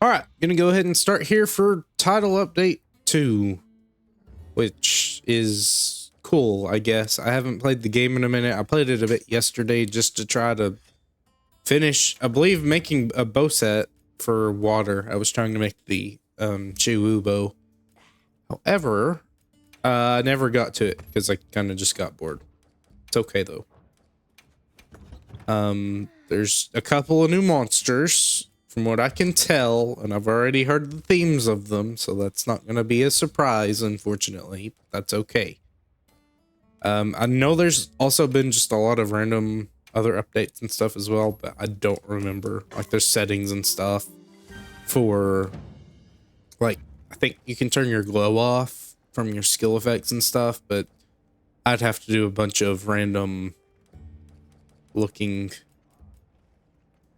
All right, gonna go ahead and start here for title update 2, which is cool, I guess. I haven't played the game in a minute. I played it a bit yesterday just to try to finish, I believe, making a bow set for water. I was trying to make the Chiwu bow. However, I never got to it because I kind of just got bored. It's okay though. There's a couple of new monsters from what I can tell, and I've already heard the themes of them, so that's not going to be a surprise, unfortunately. That's okay. I know there's also been just a lot of random other updates and stuff as well, but I don't remember. Like, there's settings and stuff for, like, I think you can turn your glow off from your skill effects and stuff, but I'd have to do a bunch of random looking,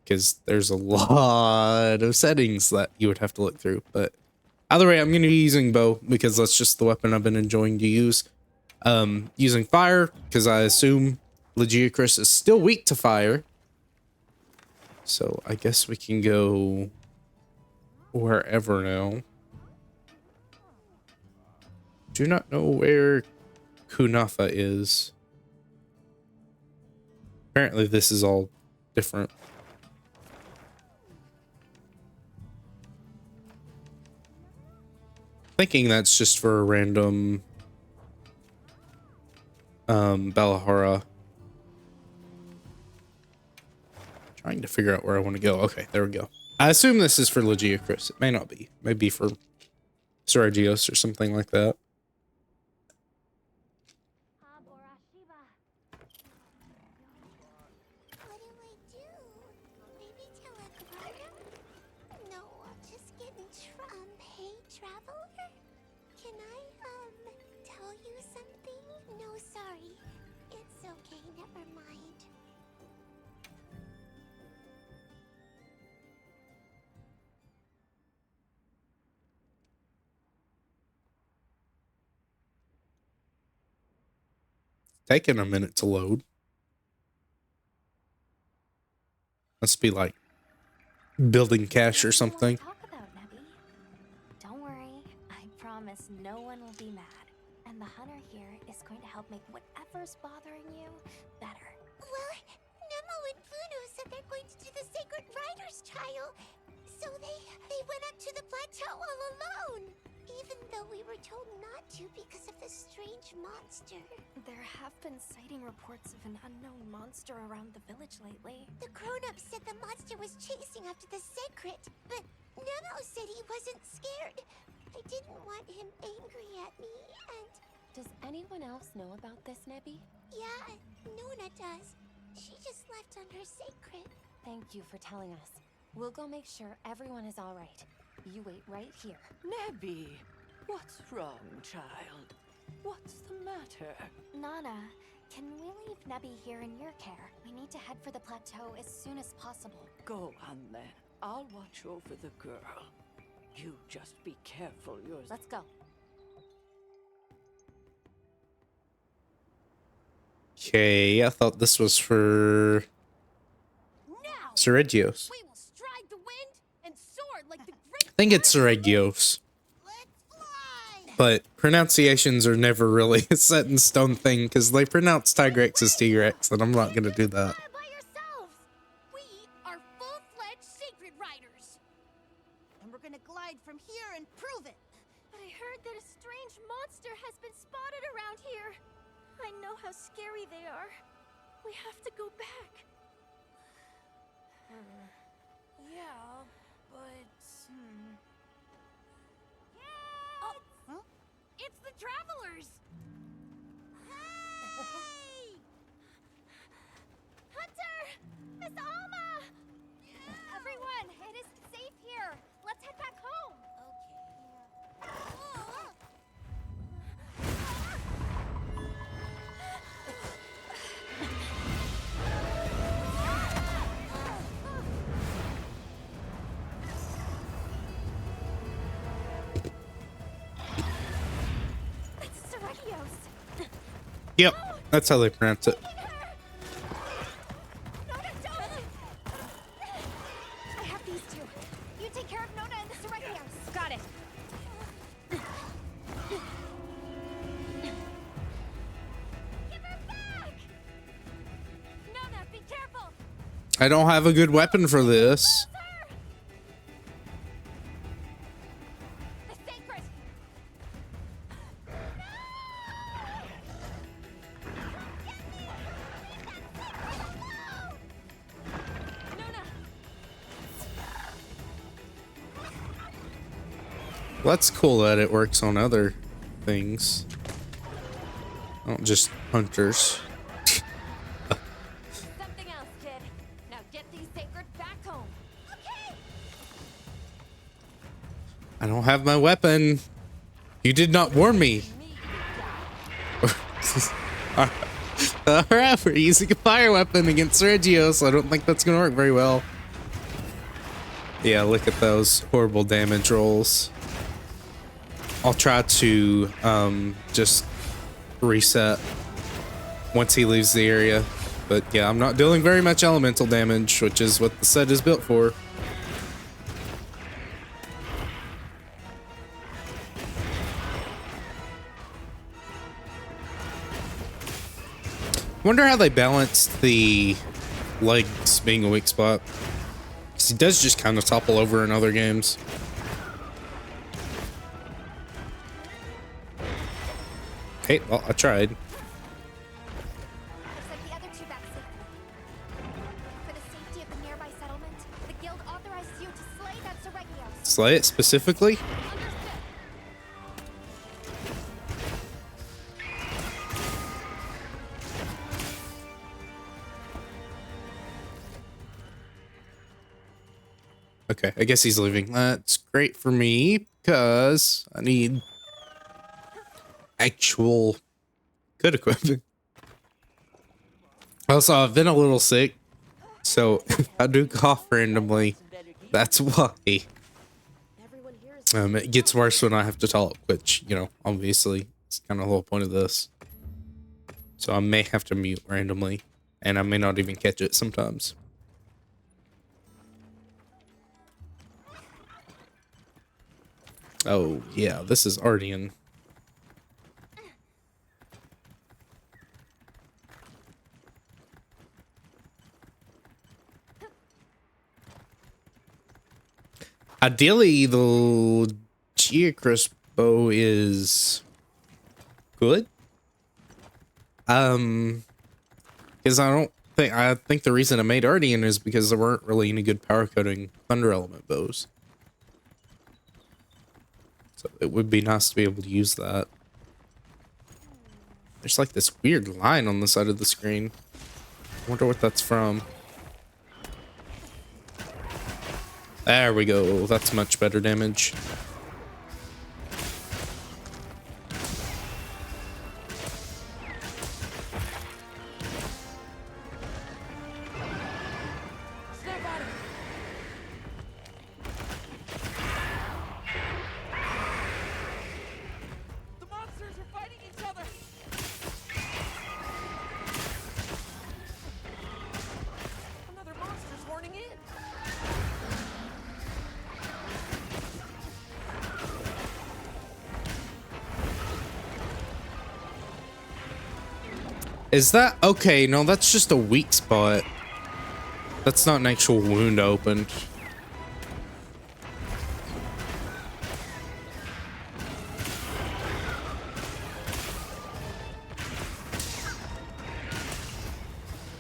because there's a lot of settings that you would have to look through. But either way, I'm going to be using bow because that's just the weapon I've been enjoying to use. Using fire because I assume Legiacris is still weak to fire. So I guess we can go wherever now. Do not know where Kunafa is. Apparently this is all different. Thinking that's just for a random Balahara. Trying to figure out where I want to go. Okay, there we go. I assume this is for Legiacris. It may not be. Maybe for Seragios or something like that. Taking a minute to load. Must be like building cache or something. Talk about, Nebby. Don't worry, I promise no one will be mad. And the hunter here is going to help make whatever's bothering you better. Well, Nemo and Funo said they're going to do the Sacred Riders trial, so they went up to the plateau all alone. Even though we were told not to because of the strange monster. There have been sighting reports of an unknown monster around the village lately. The grown-ups said the monster was chasing after the Secret, but Nemo said he wasn't scared. I didn't want him angry at me, and... Does anyone else know about this, Nebby? Yeah, Nona does. She just left on her Secret. Thank you for telling us. We'll go make sure everyone is all right. You wait right here. Nebby, what's wrong, child? What's the matter? Nana, can we leave Nebby here in your care? We need to head for the plateau as soon as possible. Go on then. I'll watch over the girl. You just be careful yourself. Let's go. Okay, I thought this was for Now, Seragios. we will stride the wind and soar like the great... I think it's Seragios, Let's fly! but pronunciations are never really a set in stone thing because they pronounce Tigrex as T-Rex, and I'm not gonna do that. Fly by yourselves! We are full-fledged Sacred Riders! And we're gonna glide from here and prove it! I heard that a strange monster has been spotted around here. I know how scary they are. We have to go back. Yeah, but... Oh, it's the travelers! Hey! Hunter! Miss Alma! Everyone, it is safe here. Let's head back home. It's Seragios. Yep, that's how they pronounce it. I have these two. You take care of Nona and the Serenity House. Got it. Give her back! Nona, be careful! I don't have a good weapon for this. Her! The Sacred! Nona! Well, that's cool that it works on other things. Not just hunters. Something else, kid. Now get these Sacred back home. Okay! I don't have my weapon. You did not warn me. Alright, we're using a fire weapon against Sergio, so I don't think that's gonna work very well. Yeah, look at those horrible damage rolls. I'll try to just reset once he leaves the area. But yeah, I'm not dealing very much elemental damage, which is what the set is built for. Wonder how they balanced the legs being a weak spot. Because he does just kind of topple over in other games. Hey, well, I tried. Looks like the other two back safely. For the safety of the nearby settlement, the guild authorizes you to slay that Serenity House. Slay it specifically? Okay, I guess he's leaving. That's great for me because I need actual good equipment. Also, I've been a little sick, so if I do cough randomly, that's why. Everyone here is It gets worse when I have to talk, which, you know, obviously, it's kind of the whole point of this. So I may have to mute randomly, and I may not even catch it sometimes. Oh, yeah, this is Ardian. Ideally, the Geocrisp bow is good. Because I think the reason I made Ardian is because there weren't really any good power coding Thunder Element bows. So it would be nice to be able to use that. There's like this weird line on the side of the screen. I wonder what that's from. There we go. That's much better damage. Snap at him! The monsters are fighting each other! Another monster's horning in! Is that okay? No, that's just a weak spot. That's not an actual wound opened.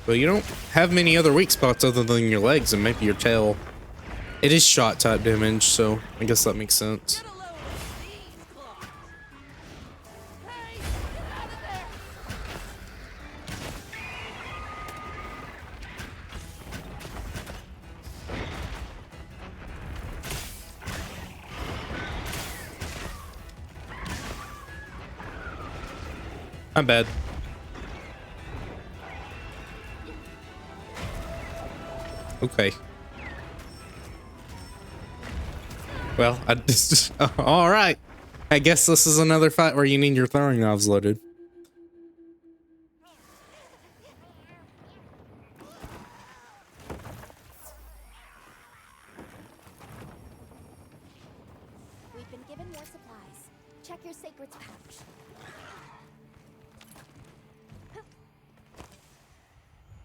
But you don't have many other weak spots other than your legs and maybe your tail. It is shot type damage, so I guess that makes sense. Get a load of these claws! Hey, get out of there! I'm bad. Okay. Well, I just all right. I guess this is another fight where you need your throwing knives loaded. more supplies. Check your sacred's pouch.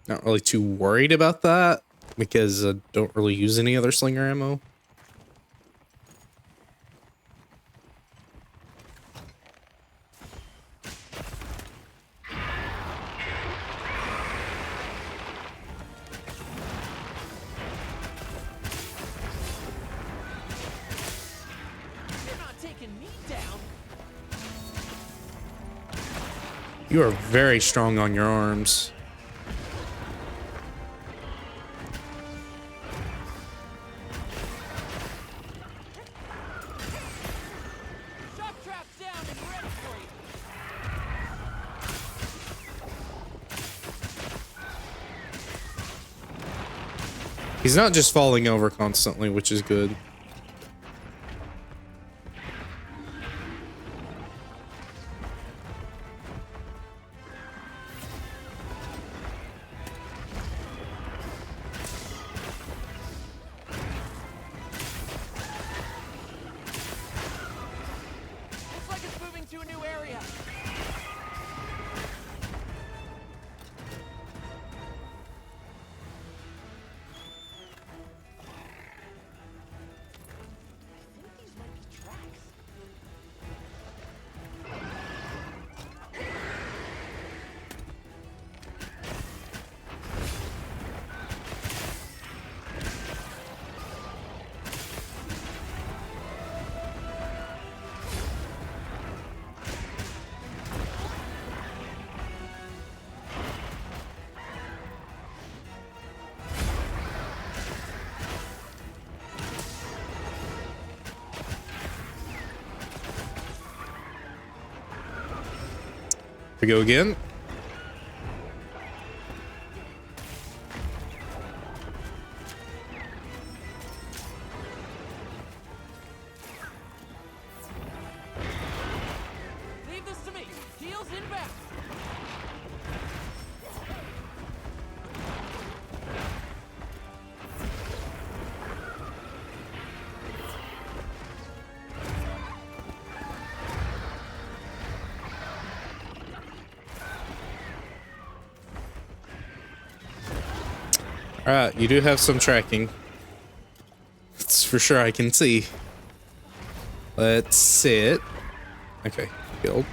Not really too worried about that because I don't really use any other slinger ammo. You're not taking me down. You are very strong on your arms. Shock trap's down and ready for you. He's not just falling over constantly, which is good. Looks like it's moving to a new area. I think these might be tracks. We go again. Leave this to me. Heels inbound. Alright, you do have some tracking. That's for sure I can see. Let's sit. Okay, killed.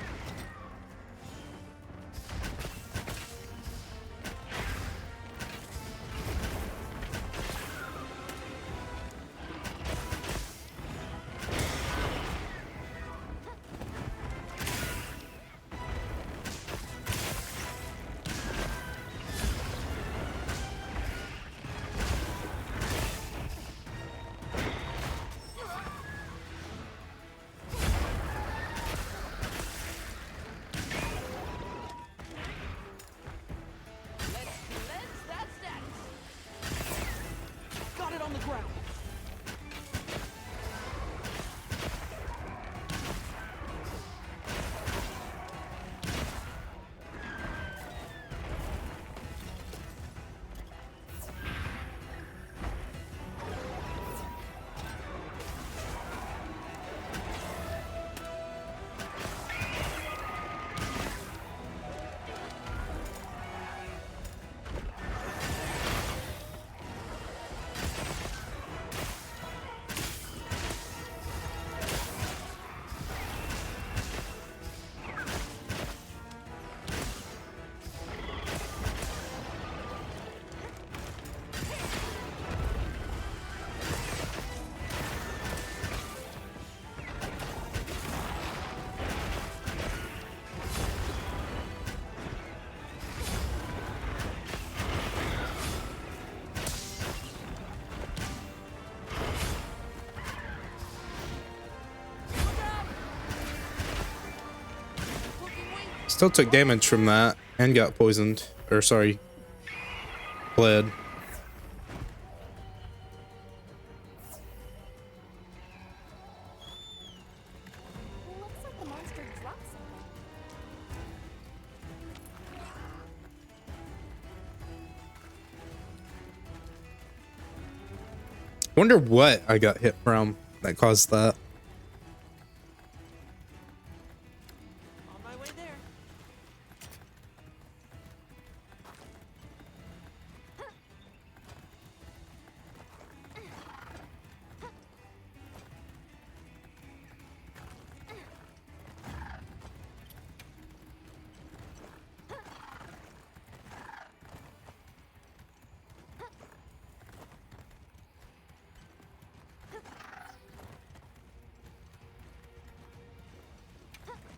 Let's cleanse that status. Got it on the ground. Still took damage from that and got poisoned. Or sorry, bled. Looks like the monster dropped something. Wonder what I got hit from that caused that.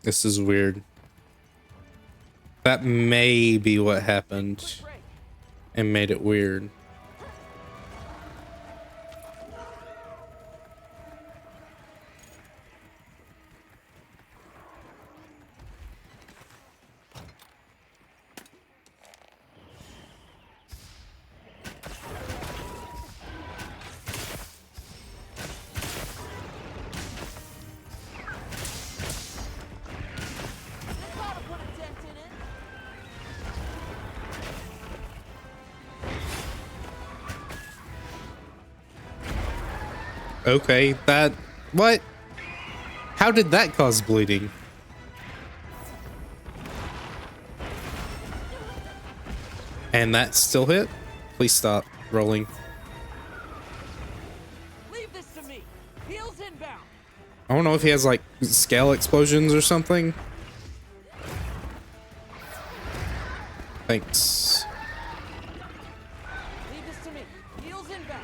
This is weird. That may be what happened and made it weird. Okay, that... What? How did that cause bleeding? And that still hit? Please stop rolling. Leave this to me. Heels inbound. I don't know if he has like scale explosions or something. Thanks. Leave this to me. Heels inbound.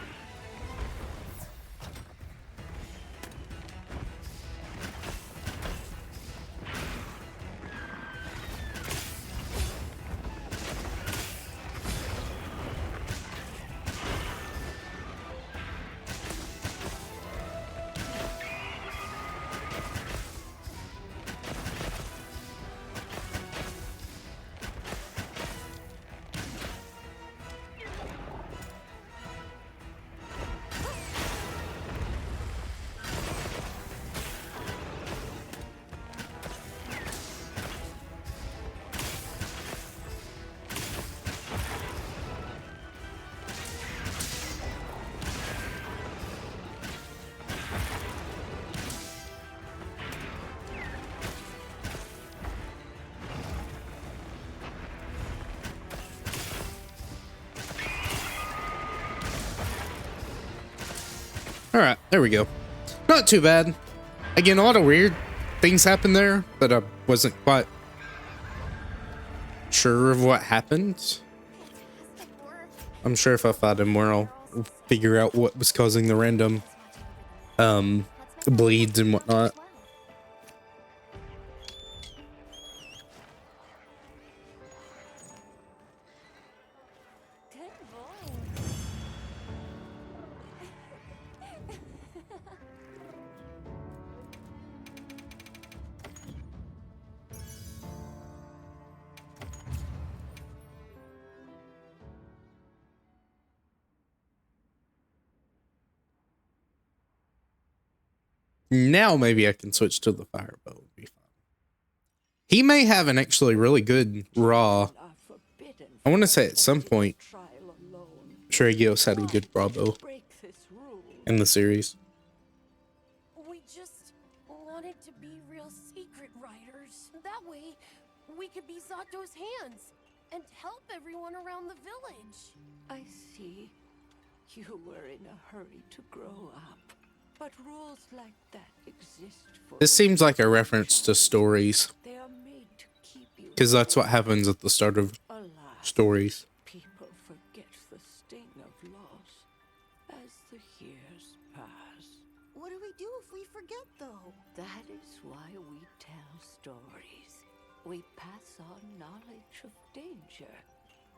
All right, there we go. Not too bad. Again, a lot of weird things happened there that I wasn't quite sure of what happened. Fantastic work. I'm sure if I fight him more, I'll figure out what was causing the random bleeds and whatnot. Good boy. Now maybe I can switch to the firebow. Would be fine. He may have an actually really good raw. I want to say at some point, Shregios had a good raw bow in the series. We just wanted to be real secret riders. That way, we could be Zato's hands and help everyone around the village. I see. You were in a hurry to grow up. But rules like that exist for This seems like a reference to stories, they are made to keep you. because that's what happens at the start of Alas, stories. people forget the sting of loss as the years pass. What do we do if we forget, though? That is why we tell stories. We pass on knowledge of danger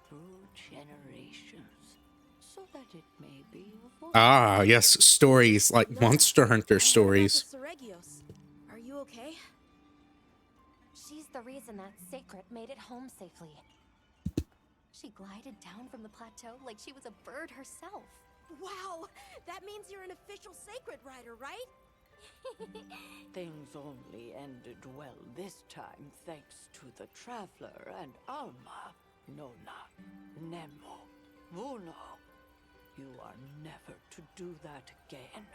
through generations, so that it may be avoided. Ah, yes, stories like Monster Hunter stories. Seregios, are you okay? She's the reason that Sacred made it home safely. She glided down from the plateau like she was a bird herself. Wow, that means you're an official sacred rider, right? Things only ended well this time thanks to the Traveler and Alma, Nona, Nemo, Vuno. You are never to do that again.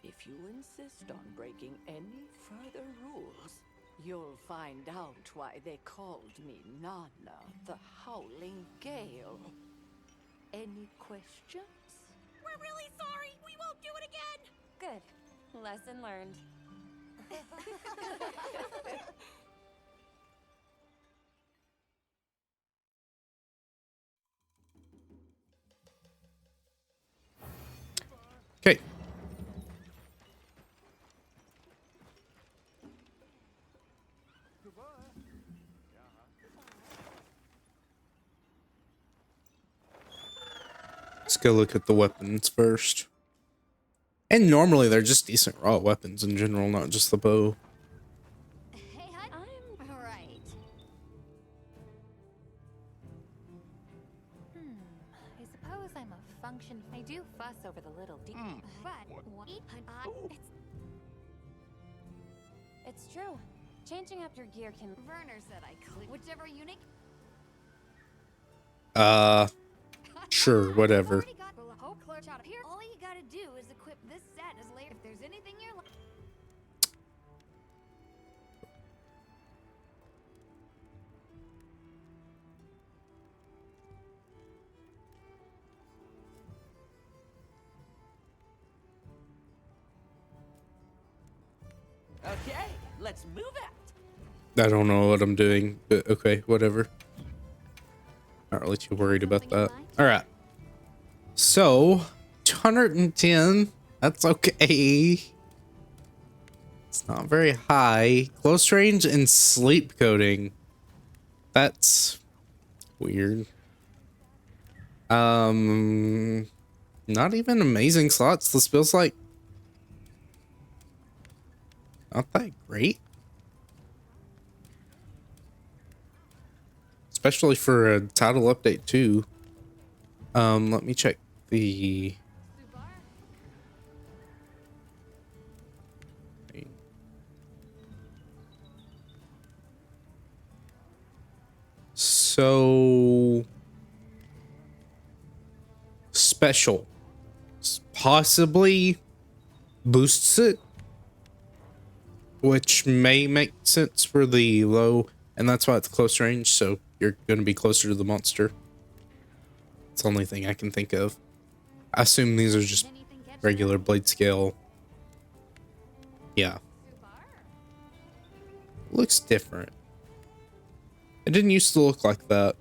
If you insist on breaking any further rules, you'll find out why they called me Nana, the Howling Gale. Any questions? We're really sorry. We won't do it again. Good. Lesson learned. Okay. go look at the weapons first. And normally they're just decent raw weapons in general, not just the bow. Hey, I'm right. I suppose I'm a function. I do fuss over the little but it's true. Changing up your gear can. Werner said I could. Whichever unique. Sure, whatever. All you gotta do is equip this set as later. If there's anything you're like. Okay, let's move out. I don't know what I'm doing, but okay, whatever. Not really too worried about that. All right. So, 210. That's okay. It's not very high. Close range and sleep coding. That's weird. Not even amazing slots. This feels like not that great. Especially for a title update too. Let me check the so special possibly boosts it, which may make sense for the low, and that's why it's close range, so you're going to be closer to the monster. It's the only thing I can think of. I assume these are just regular blade scale. Yeah. Looks different. It didn't used to look like that.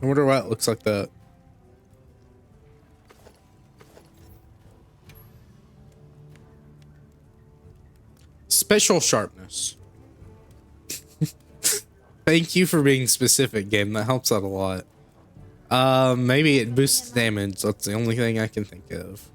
I wonder why it looks like that. Special sharpness. Thank you for being specific, game. That helps out a lot. Maybe it boosts damage. That's the only thing I can think of.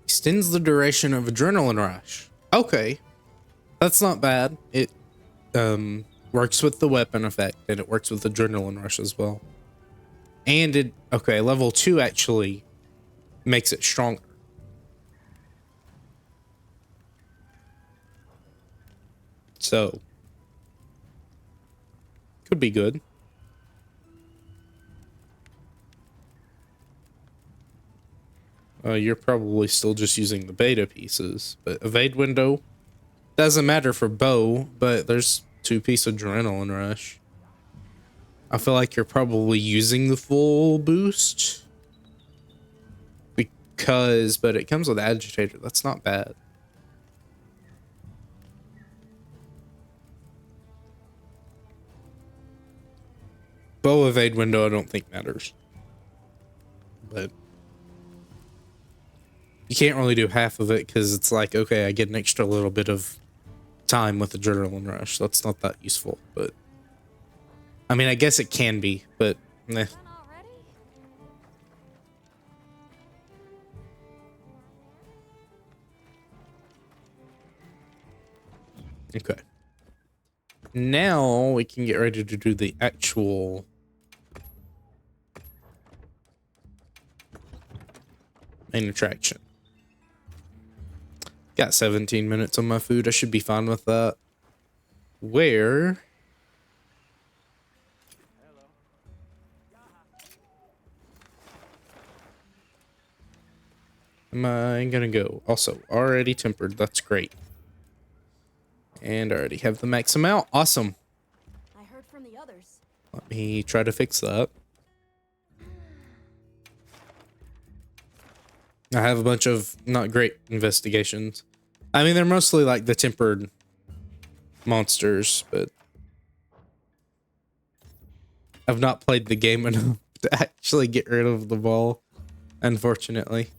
Extends the duration of adrenaline rush. Okay. That's not bad. It works with the weapon effect, and it works with adrenaline rush as well. And it, okay, level 2 actually makes it stronger. So, could be good. You're probably still just using the beta pieces, but evade window doesn't matter for bow, but there's 2-piece adrenaline rush. I feel like you're probably using the full boost because, but it comes with agitator. That's not bad. Bow evade window I don't think matters, but you can't really do half of it because it's like, okay, I get an extra little bit of time with adrenaline rush. That's not that useful, but I mean, I guess it can be, but meh. Okay. Now we can get ready to do the actual main attraction. Got 17 minutes on my food. I should be fine with that. Where am I gonna go? Also, already tempered. That's great. And I already have the max amount. Awesome. I heard from the others. Let me try to fix that. I have a bunch of not great investigations. I mean, they're mostly like the tempered monsters, but I've not played the game enough to actually get rid of the ball, unfortunately.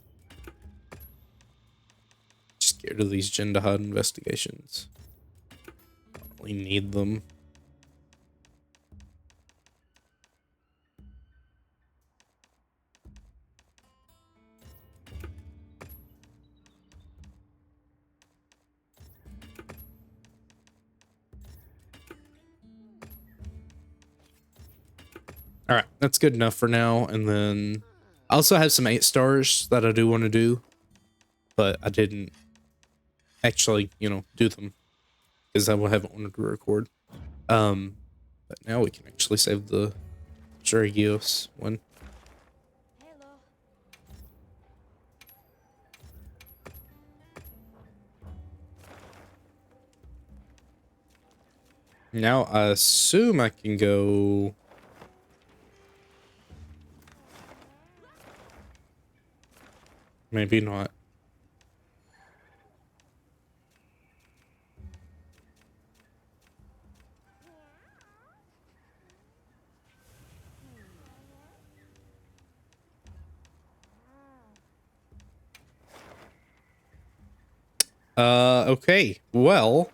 Just get rid of these Jindahad investigations. We need them. All right, that's good enough for now. And then I also have some 8 stars that I do want to do, but I didn't actually, do them because I haven't wanted to record. But now we can actually save the Dragios one. Hello. Now I assume I can go. Maybe not. Okay. Well,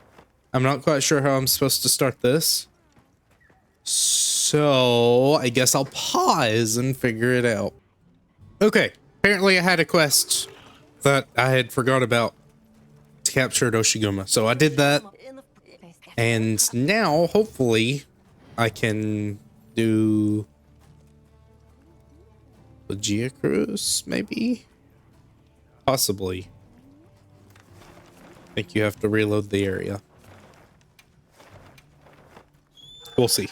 I'm not quite sure how I'm supposed to start this. So, I guess I'll pause and figure it out. Okay. Apparently I had a quest that I had forgot about to capture Doshiguma. So I did that. In the And now, hopefully, I can do Legia Cruise, maybe? Possibly. I think you have to reload the area. We'll see.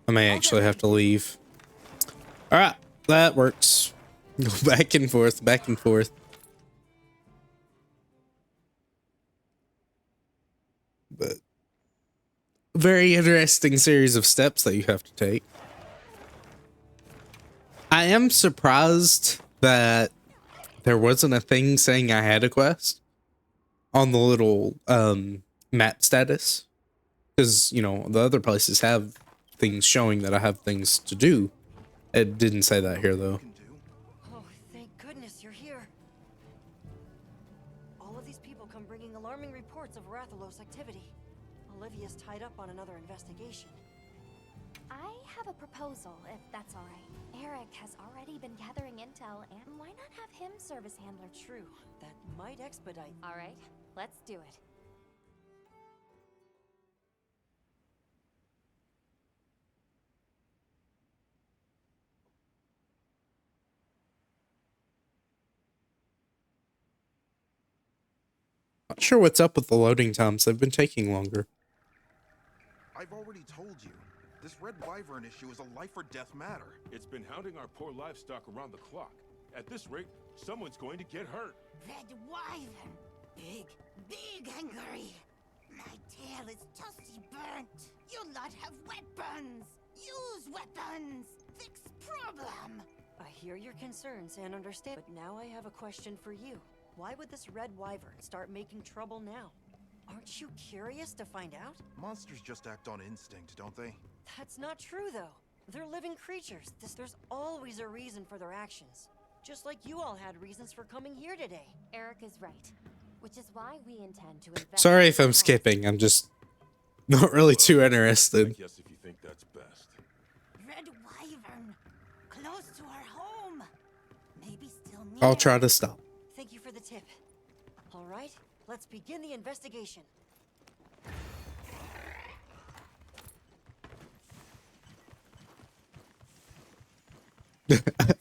I may actually have to leave. Alright, that works. Go back and forth, back and forth. But very interesting series of steps that you have to take. I am surprised that there wasn't a thing saying I had a quest on the little map status, because the other places have things showing that I have things to do. It didn't say that here though. Oh, thank goodness you're here. All of these people come bringing alarming reports of Rathalos activity. Olivia's tied up on another investigation. I have a proposal, if that's all right. Eric has already been gathering intel, and why not have him serve as handler? True, that might expedite. All right, let's do it. Not sure what's up with the loading times. They've been taking longer. I've already told you. This Red Wyvern issue is a life or death matter. It's been hounding our poor livestock around the clock. At this rate, someone's going to get hurt. Red Wyvern. Big, big angry. My tail is toasty burnt. You lot have weapons. Use weapons. Fix problem. I hear your concerns and understand, but now I have a question for you. Why would this Red Wyvern start making trouble now? Aren't you curious to find out? Monsters just act on instinct, don't they? That's not true, though. They're living creatures. There's always a reason for their actions. Just like you all had reasons for coming here today. Eric is right, which is why we intend to invest. Sorry if I'm skipping. I'm just not really too interested. I guess if you think that's best. Red Wyvern. Close to our home. Maybe still near. I'll try to stop. Thank you for the tip. All right, let's begin the investigation.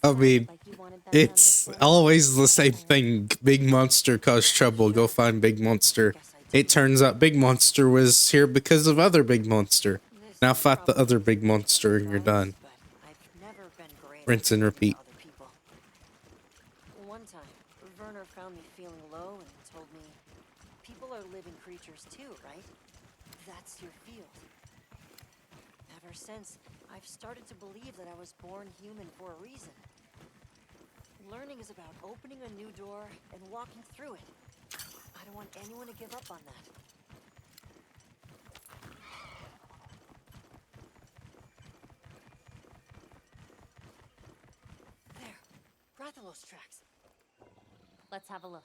I mean, Like you wanted them to it's understand. always the same thing. Big monster caused trouble. Go find big monster. It turns out big monster was here because of other big monster. This Now is fight the probably other big monster and you're done. but I've never been great at Rinse and dealing with repeat. other people. One time, Werner found me feeling low and told me ever since, I've started to believe that I was born human for a reason. Learning is about opening a new door and walking through it. I don't want anyone to give up on that. There, Rathalos tracks. Let's have a look.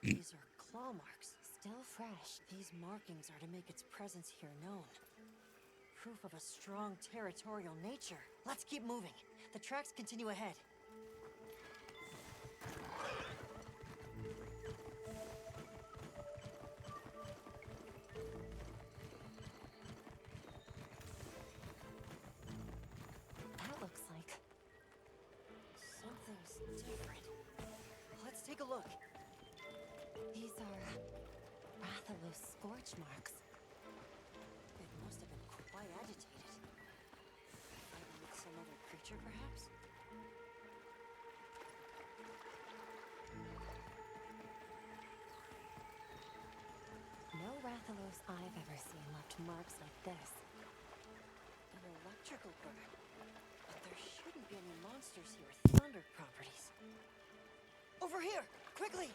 These are claw marks. Still fresh. These markings are to make its presence here known. Proof of a strong territorial nature. Let's keep moving. The tracks continue ahead. That looks like... Something's different. Let's take a look. These are Rathalos scorch marks. It must have been quite agitated. Fighting with some other creature, perhaps? No Rathalos I've ever seen left marks like this. An electrical bird. But there shouldn't be any monsters here with thunder properties. Over here! Quickly!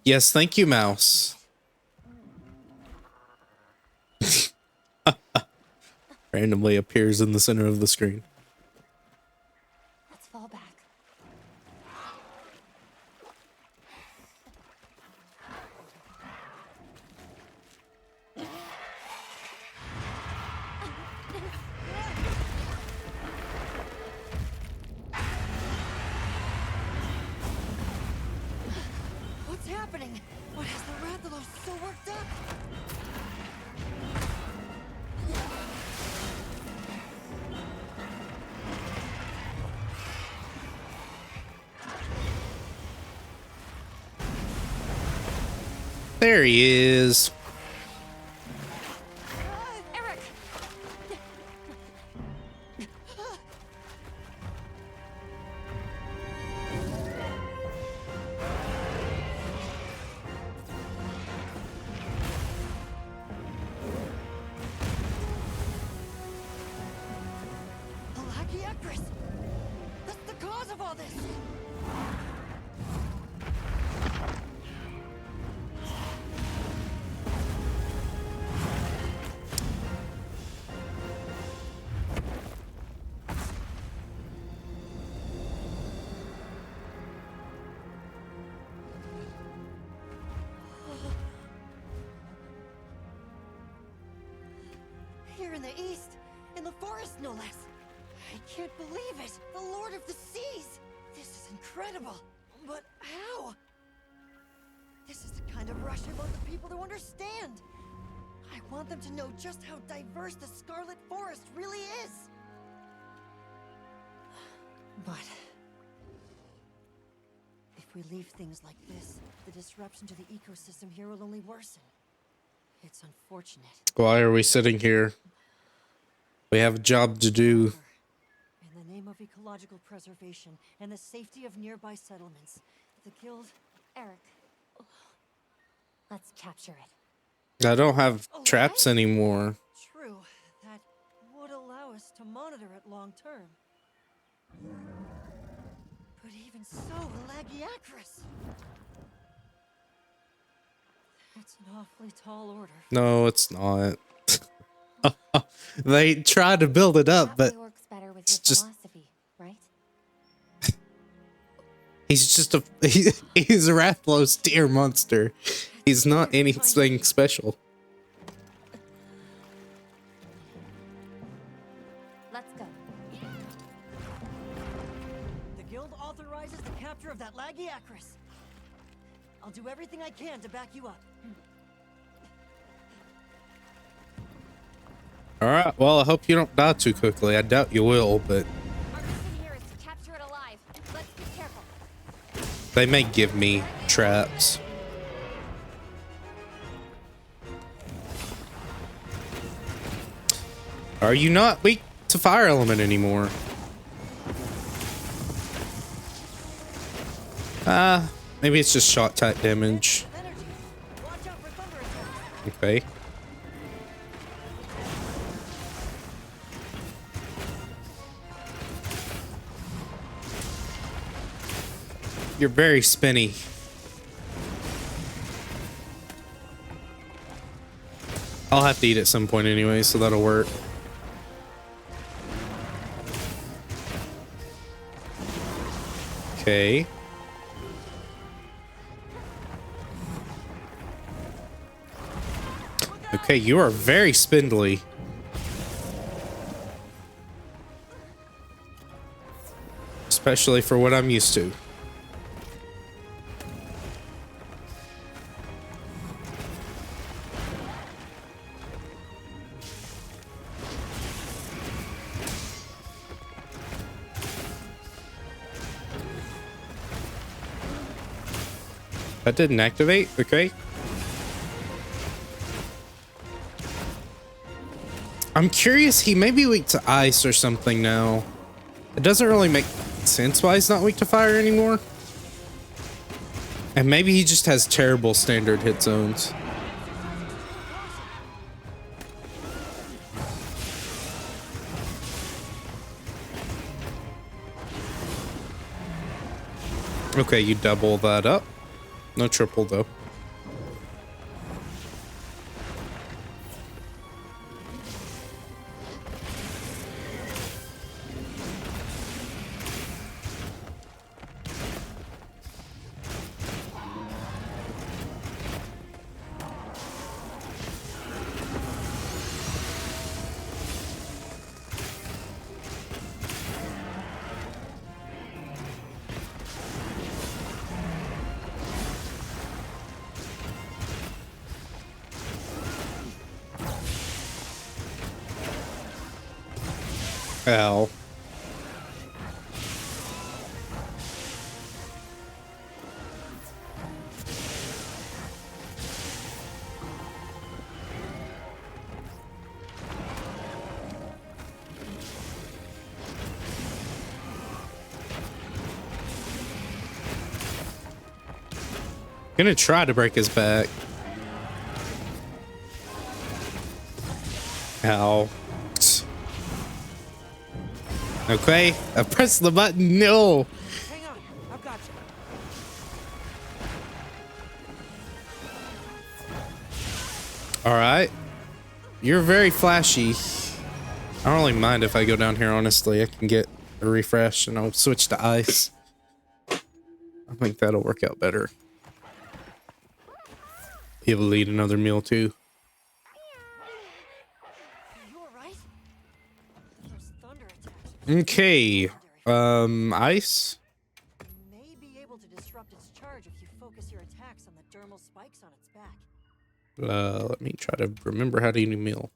Yes, thank you, mouse. Randomly appears in the center of the screen. Let's fall back. What's happening? What has the Rathalos so worked up? There he is. Eric! Pelagiacris! That's the cause of all this! Here in the east, in the forest no less. I can't believe it! The Lord of the Seas! This is incredible! But how? This is the kind of rush I want the people to understand! I want them to know just how diverse the Scarlet Forest really is! But... if we leave things like this, the disruption to the ecosystem here will only worsen. It's unfortunate. Why are we sitting here? We have a job to do. In the name of ecological preservation and the safety of nearby settlements, the guild... Eric. Let's capture it. I don't have traps anymore. True, that would allow us to monitor it long term. But even so, Lagiacris! That's an awfully tall order. No, it's not. They try to build it up, but Probably works better with it's your just philosophy, right? he's just he's a Rathalos tier monster. He's not anything special. Let's go. The guild authorizes the capture of that Lagiacrus. I'll do everything I can to back you up. All right. Well, I hope you don't die too quickly. I doubt you will, but Our mission here is to capture it alive. Let's be careful. they may give me traps. Are you not weak to fire element anymore? Maybe it's just shot type damage. Energy. Watch out for thunder attacks. Okay. You're very spinny. I'll have to eat at some point anyway, so that'll work. Okay. Okay, you are very spindly. Especially for what I'm used to. That didn't activate? Okay. I'm curious, he may be weak to ice or something now. It doesn't really make sense why he's not weak to fire anymore. And maybe he just has terrible standard hit zones. Okay, you double that up. No triple though. Ow. Gonna try to break his back. Ow. Okay, I pressed the button. No. Hang on, I've got you. All right. You're very flashy. I don't really mind if I go down here, honestly. I can get a refresh and I'll switch to ice. I think that'll work out better. Be able to eat another meal too. Are you alright? Those thunder attacks. Okay. Ice. You may be able to disrupt its charge if you focus your attacks on the dermal spikes on its back. Let me try to remember how to eat a meal.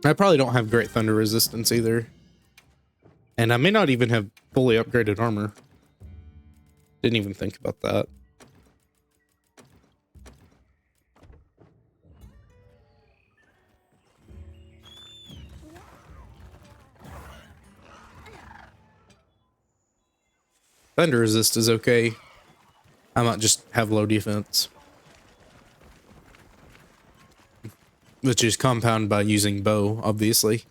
I probably don't have great thunder resistance either. And I may not even have fully upgraded armor. Didn't even think about that. Thunder resist is okay. I might just have low defense. Which is compounded by using bow, obviously.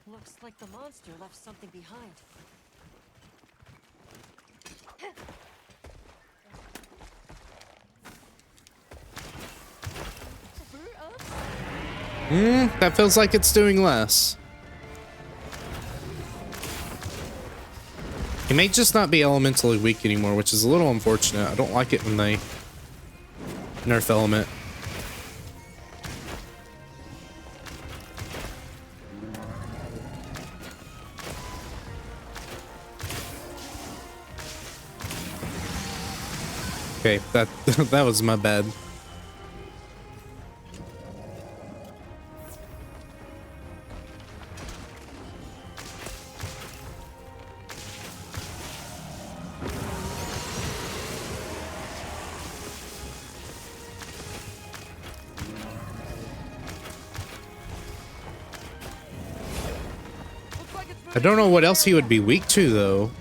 Looks like the monster left something behind. That feels like it's doing less. He may just not be elementally weak anymore, which is a little unfortunate. I don't like it when they An earth element. Okay, that that was my bad. I don't know what else he would be weak to, though.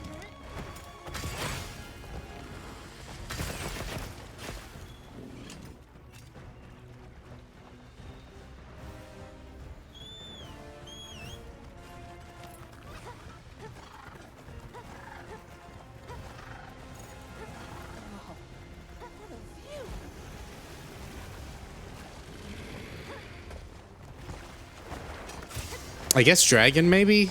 I guess dragon, maybe?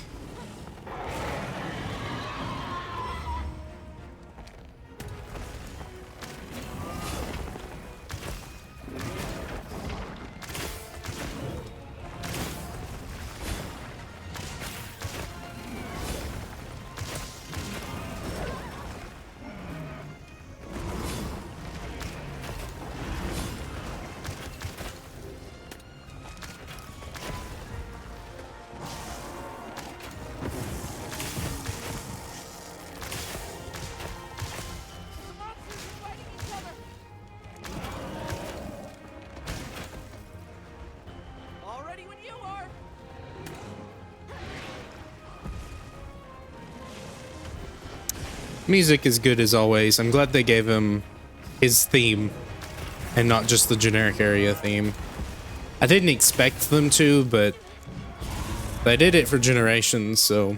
Music is good as always. I'm glad they gave him his theme and not just the generic area theme. I didn't expect them to, but they did it for Generations, so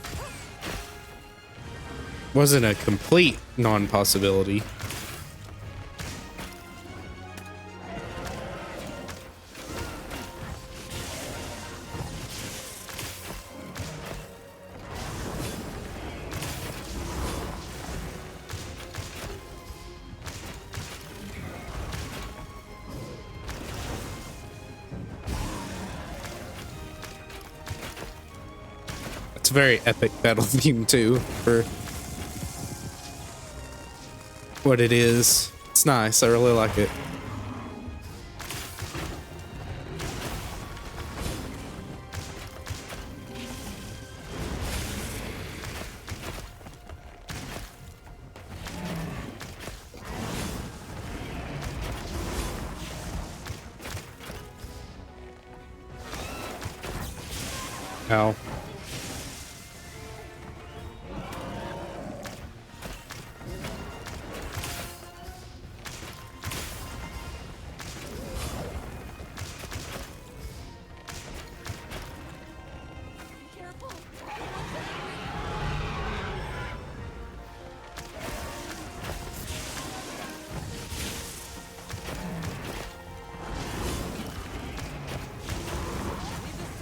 wasn't a complete non-possibility. It's a very epic battle theme too, for what it is. It's nice, I really like it. Ow.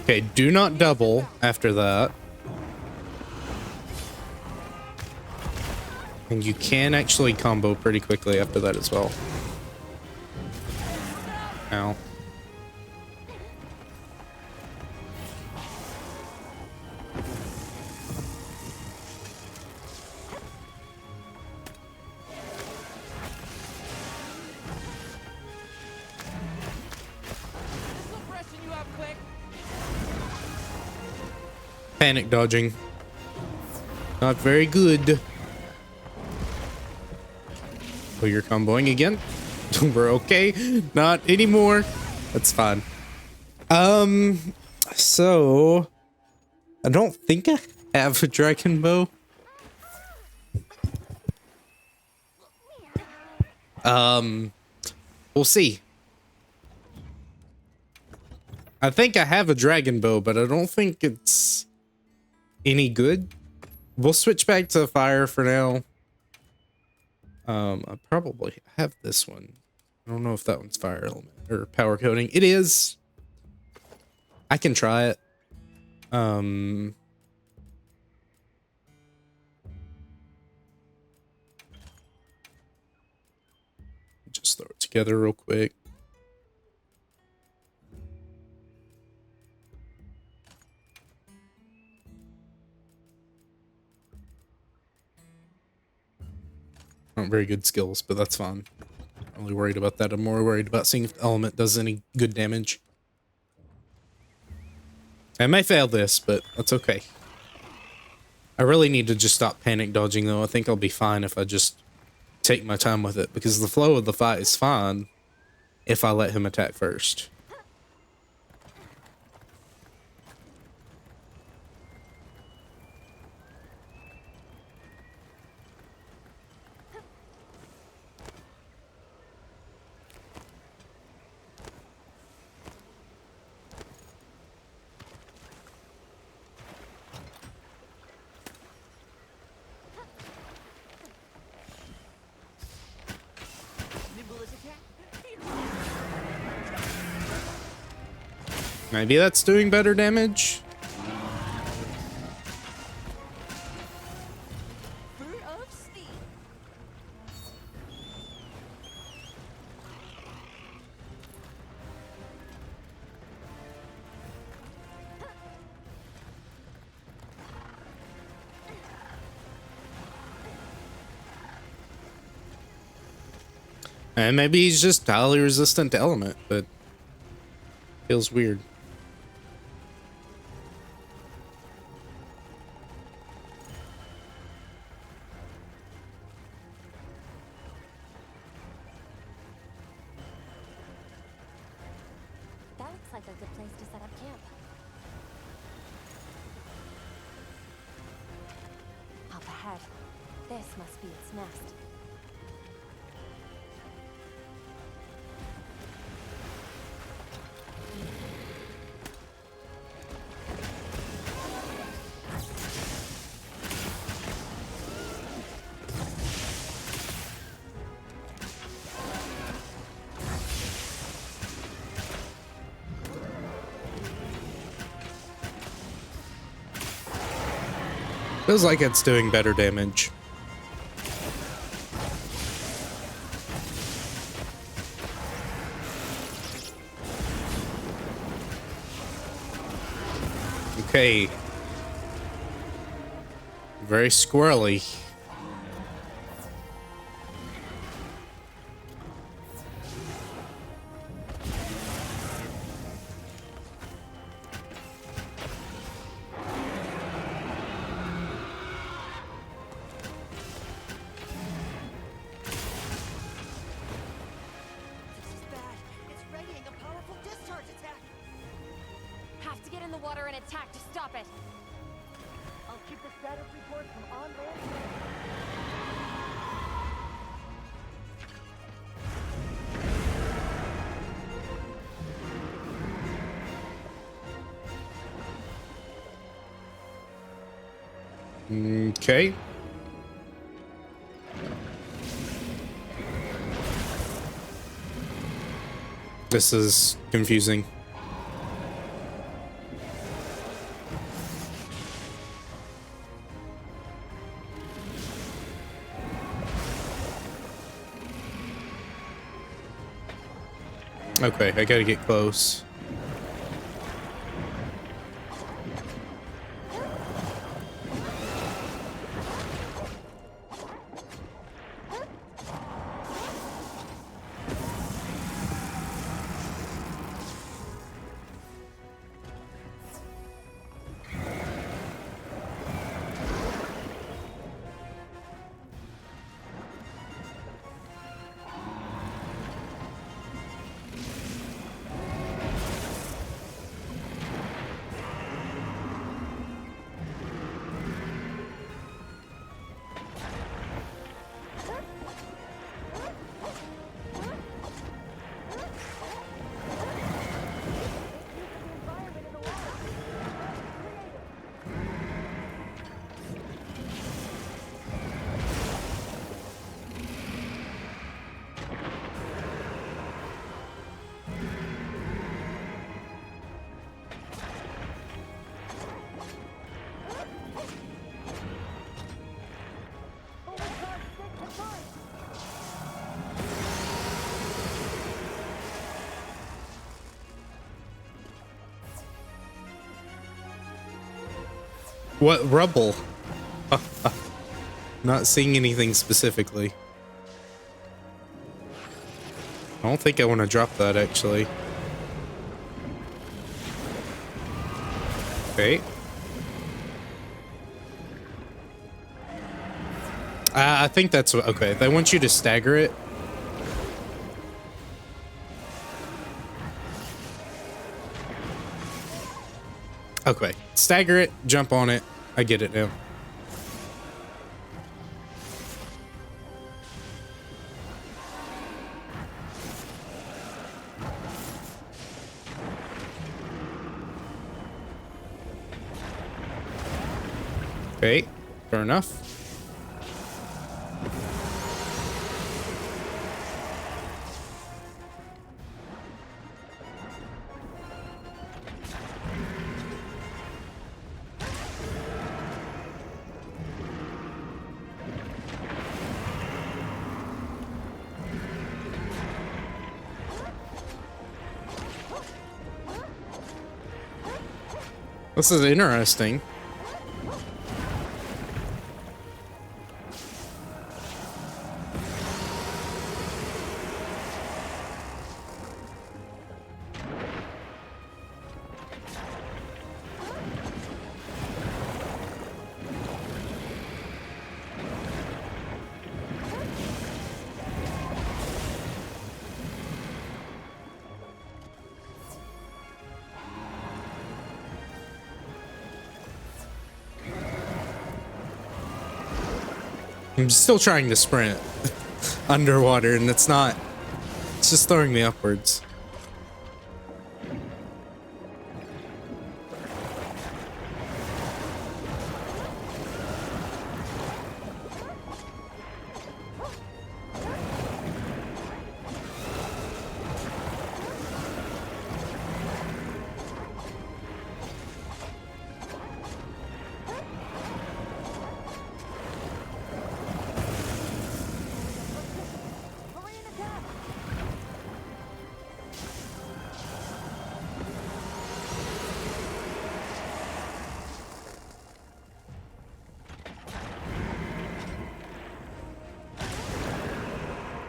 Okay, do not double after that. And you can actually combo pretty quickly after that as well. Ow. Panic dodging. Not very good. Oh, you're comboing again? We're okay. Not anymore. That's fine. So I don't think I have a dragon bow. We'll see. I think I have a dragon bow, but I don't think it's any good. We'll switch back to fire for now. I probably have this one. I don't know if that one's fire element or power coating. It is. I can try it. Just throw it together real quick. aren't very good skills, but that's fine. I'm really worried about that. I'm more worried about seeing if the element does any good damage. I may fail this, but that's okay. I really need to just stop panic dodging, though. I think I'll be fine if I just take my time with it, because the flow of the fight is fine if I let him attack first. Maybe that's doing better damage. And maybe he's just highly resistant to element, but feels weird. That looks like a good place to set up camp. Up ahead. This must be its nest. Feels like it's doing better damage. Okay. Very squirrely. Have to get in the water and attack to stop it. I'll keep the status report from on land. Okay. This is confusing. Okay, I gotta get close. What rubble? Not seeing anything specifically. I don't think I want to drop that, actually. Okay. I think that's what... Okay, they want you to stagger it. Okay, stagger it, jump on it. I get it now. Okay, fair enough. This is interesting. I'm still trying to sprint underwater, and it's not. It's just throwing me upwards.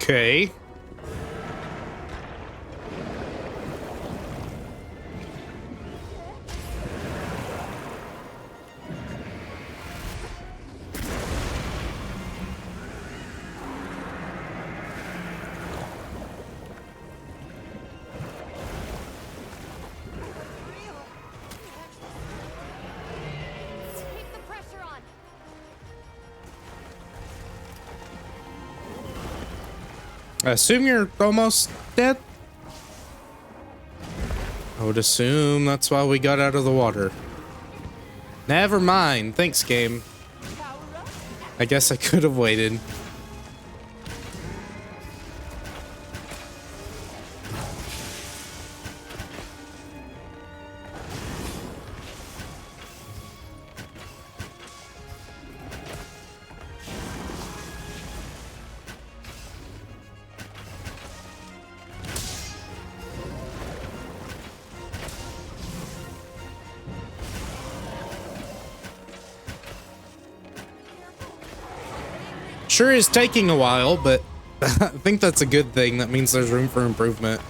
Okay. Keep the pressure on. I assume you're almost dead? I would assume that's why we got out of the water. Never mind. Thanks, game. I guess I could have waited. Sure is taking a while, but I think that's a good thing. That means there's room for improvement.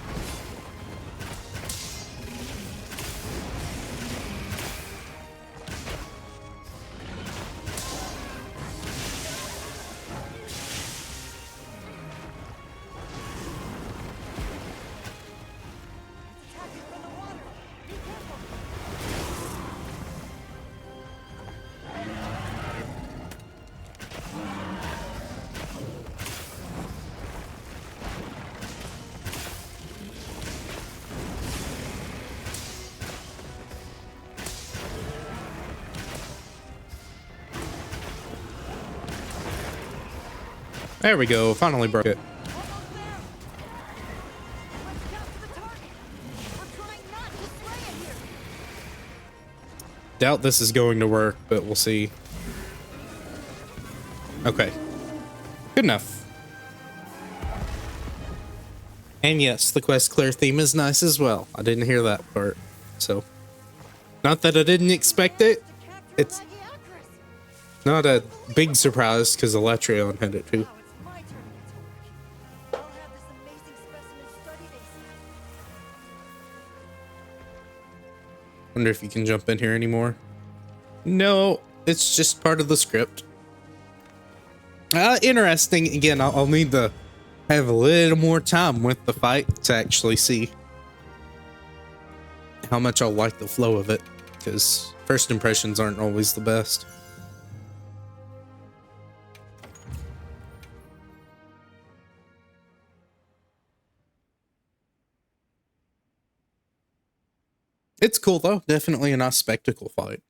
There we go. Finally broke it. Doubt this is going to work, but we'll see. Okay. Good enough. And yes, the quest clear theme is nice as well. I didn't hear that part. So, not that I didn't expect it. It's not a big surprise because Electrion had it too. Wonder if you can jump in here anymore. No, it's just part of the script. Interesting. Again, I'll need to have a little more time with the fight to actually see how much I'll like the flow of it, because first impressions aren't always the best. It's cool though. Definitely a nice spectacle fight.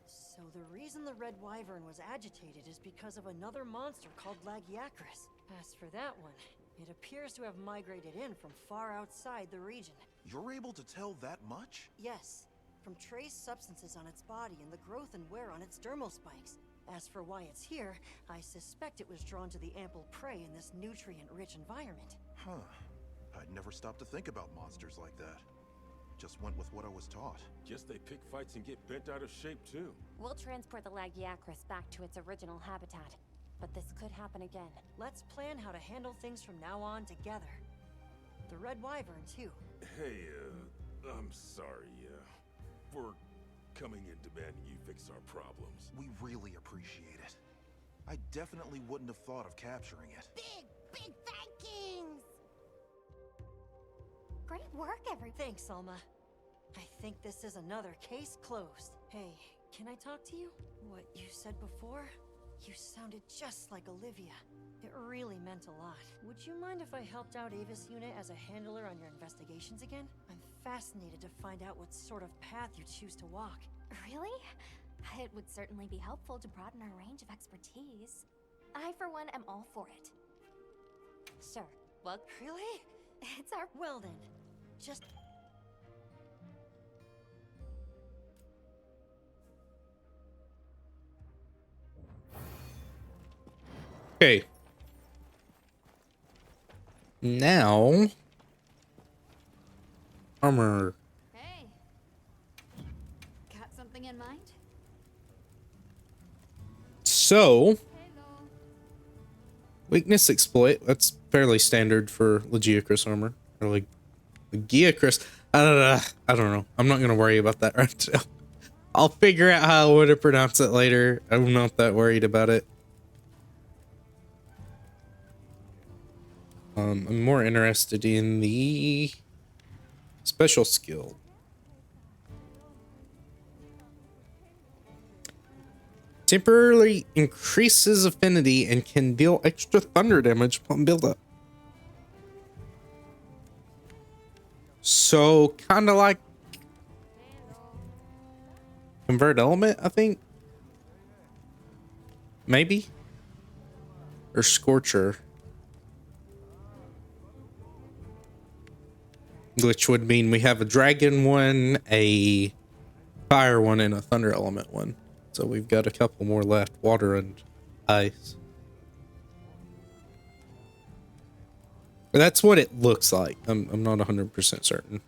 So the reason the Red Wyvern was agitated is because of another monster called Lagiacrus. As for that one, it appears to have migrated in from far outside the region. You're able to tell that much? Yes, from trace substances on its body and the growth and wear on its dermal spikes. As for why it's here, I suspect it was drawn to the ample prey in this nutrient-rich environment. Huh. I'd never stopped to think about monsters like that. Just went with what I was taught. Guess they pick fights and get bent out of shape too. We'll transport the Lagiacrus back to its original habitat, but this could happen again. Let's plan how to handle things from now on together. The Red Wyvern, too. Hey, I'm sorry, for coming in demanding you fix our problems. We really appreciate it. I definitely wouldn't have thought of capturing it. Big thankings! Great work, everybody. Thanks, Alma. I think this is another case closed. Hey, can I talk to you? What you said before? You sounded just like Olivia. It really meant a lot. Would you mind if I helped out Avis Unit as a handler on your investigations again? I'm fascinated to find out what sort of path you choose to walk. Really? It would certainly be helpful to broaden our range of expertise. I, for one, am all for it. Sure. Well, Really? It's our... Well then, just... Okay. Now, armor. Hey. Got something in mind? So, Hello. weakness exploit. That's fairly standard for Lagiacrus armor. Or like Lagiacrus. I don't know. I'm not gonna worry about that right now. I'll figure out how I would have pronounced it later. I'm not that worried about it. I'm more interested in the special skill. Temporarily increases affinity and can deal extra thunder damage upon buildup. So, kind of like Convert Element, I think. Maybe? Or Scorcher. Which would mean we have a dragon one, a fire one, and a thunder element one. So we've got a couple more left, water and ice. That's what it looks like. I'm not 100% certain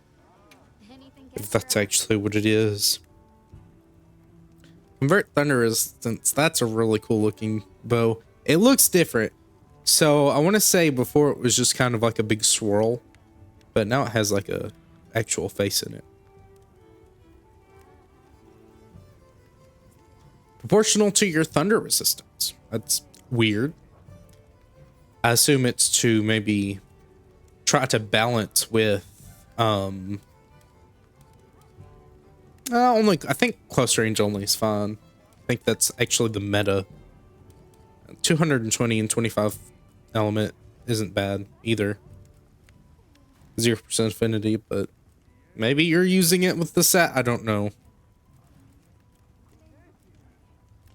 if that's actually what it is. Convert Thunder Resistance. That's a really cool looking bow. It looks different. So I want to say before it was just kind of like a big swirl, but now it has like a actual face in it. Proportional to your thunder resistance. That's weird. I assume it's to maybe try to balance with only, I think close range only is fine. I think that's actually the meta. 220 and 25 element isn't bad either. 0% affinity, but maybe you're using it with the set. I don't know.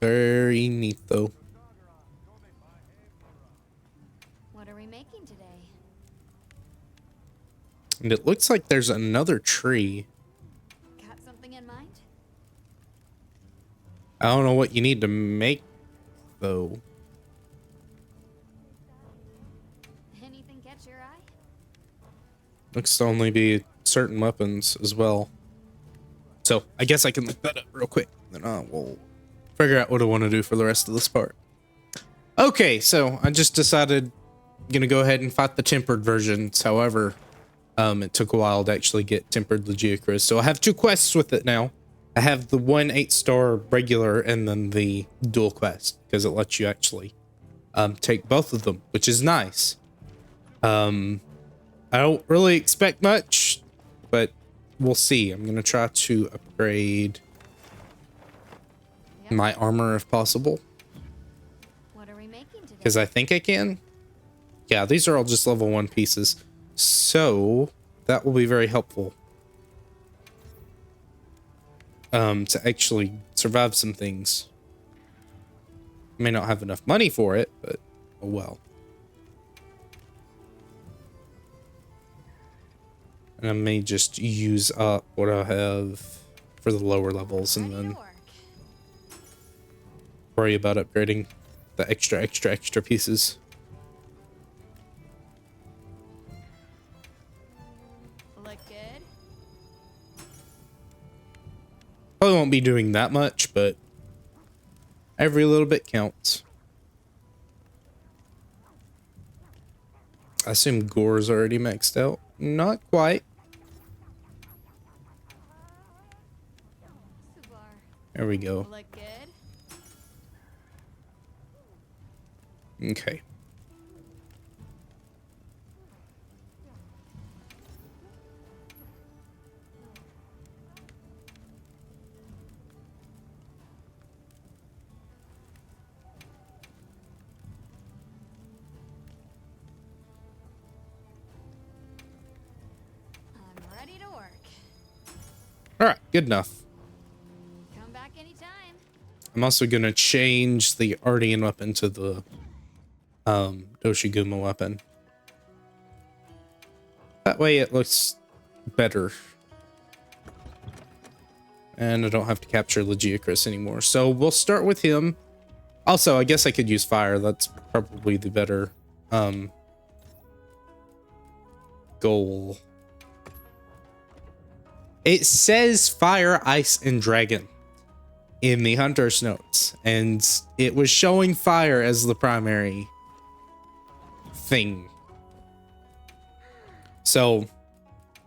Very neat though. What are we making today? And it looks like there's another tree. Got something in mind? I don't know what you need to make though. Anything catch your eye? Looks to only be certain weapons as well. So I guess I can look that up real quick. Then we'll figure out what I want to do for the rest of this part. Okay, so I just decided gonna go ahead and fight the tempered versions. However, it took a while to actually get tempered Legiacris. So I have 2 quests with it now. I have the 1 8-star regular and then the dual quest, because it lets you actually take both of them, which is nice. I don't really expect much, but we'll see. I'm gonna try to upgrade my armor if possible, What are we making today? because I think I can. Yeah, these are all just level 1 pieces, so that will be very helpful to actually survive some things. I may not have enough money for it, but oh well. And I may just use up what I have for the lower levels and Ready to then work. worry about upgrading the extra pieces. Look good. Probably won't be doing that much, but every little bit counts. I assume Gore's already maxed out. Not quite. Suvar. There we go. Look good. Okay. I'm ready to work. All right, good enough. Come back anytime. I'm also gonna change the Ardian weapon to the Doshiguma weapon. That way it looks better. And I don't have to capture Legiacris anymore. So we'll start with him. Also, I guess I could use fire. That's probably the better goal. It says fire, ice, and dragon in the hunter's notes, and it was showing fire as the primary thing. So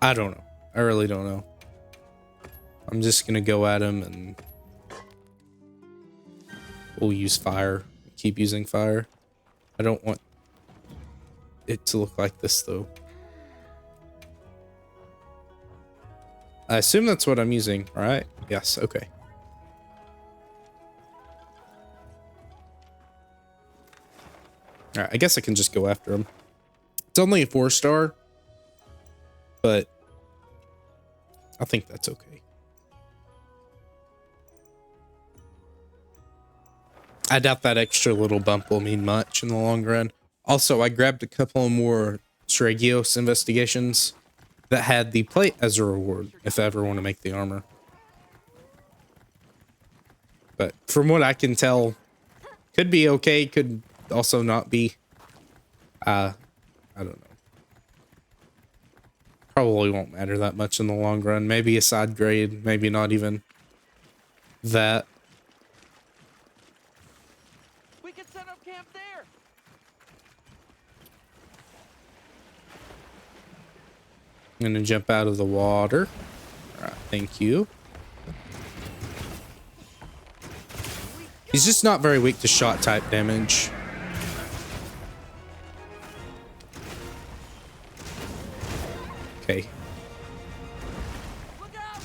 I don't know. I really don't know. I'm just gonna go at him and we'll use fire. Keep using fire. I don't want it to look like this though. I assume that's what I'm using, right? Yes, okay. Alright, I guess I can just go after him. It's only a 4-star, but I think that's okay. I doubt that extra little bump will mean much in the long run. Also, I grabbed a couple more Sregios investigations that had the plate as a reward if I ever want to make the armor. But from what I can tell, could be okay, could also not be. I don't know. Probably won't matter that much in the long run. Maybe a side grade, maybe not even that. We can set up camp there. I'm gonna jump out of the water. All right, thank you. He's just not very weak to shot type damage. Okay. Look out!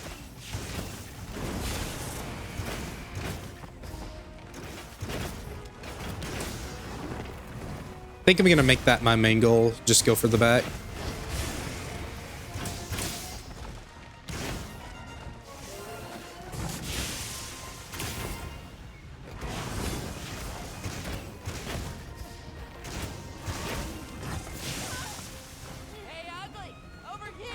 I think I'm gonna make that my main goal. Just go for the back. Hey, ugly! Over here!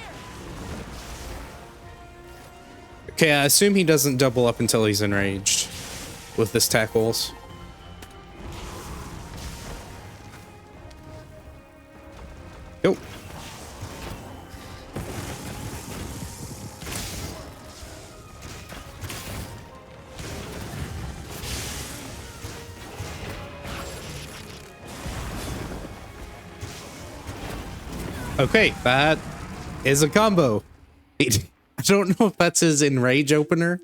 Okay, I assume he doesn't double up until he's enraged with this tackles. Go. Okay, that is a combo. I don't know if that's his enrage opener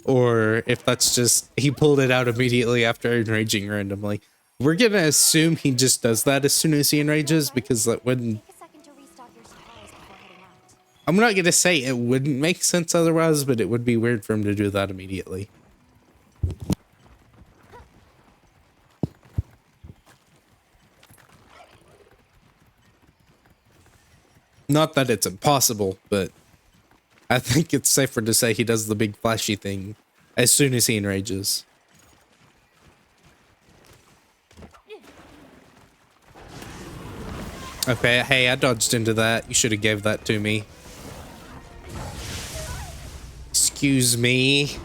or if that's just he pulled it out immediately after enraging randomly. We're gonna assume he just does that as soon as he enrages because that wouldn't. Take a second to restock your supplies before heading out. I'm not gonna say it wouldn't make sense otherwise, but it would be weird for him to do that immediately. Not that it's impossible, but I think it's safer to say he does the big flashy thing as soon as he enrages. Okay, hey, I dodged into that. You should have gave that to me. Excuse me.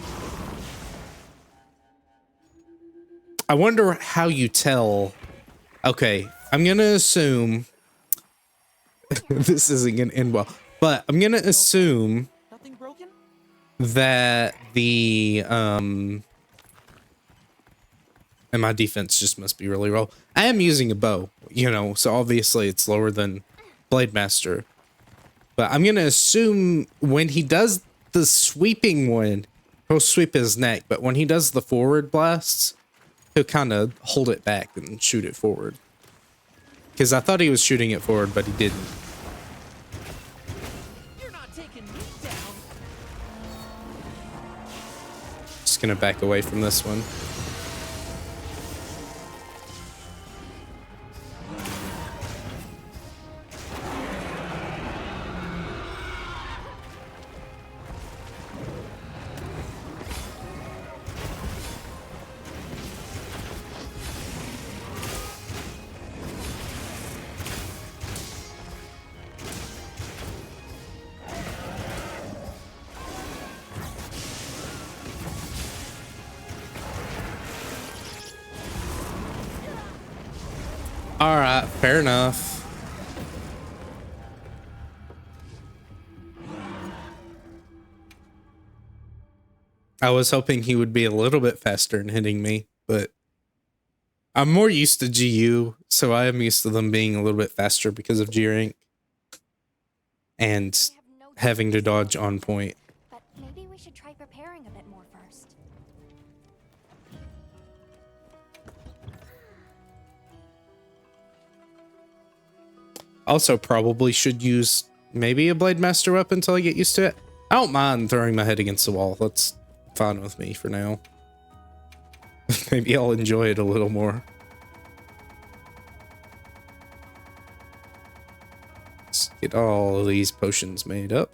I wonder how you tell. Okay, I'm gonna assume this isn't gonna end well, but I'm gonna assume Nothing broken? that the and my defense just must be really low. I am using a bow, you know, so obviously it's lower than Blade Master. But I'm gonna assume when he does the sweeping one, he'll sweep his neck, but when he does the forward blasts, he'll kind of hold it back and shoot it forward. Because I thought he was shooting it forward, but he didn't. You're not taking me down. Just gonna back away from this one. All right, fair enough. I was hoping he would be a little bit faster in hitting me, but I'm more used to GU, so I am used to them being a little bit faster because of G rank and having to dodge on point. But maybe we should try preparing a bit more first. Also, probably should use maybe a Blade Master weapon until I get used to it. I don't mind throwing my head against the wall. That's fine with me for now. Maybe I'll enjoy it a little more. Let's get all of these potions made up.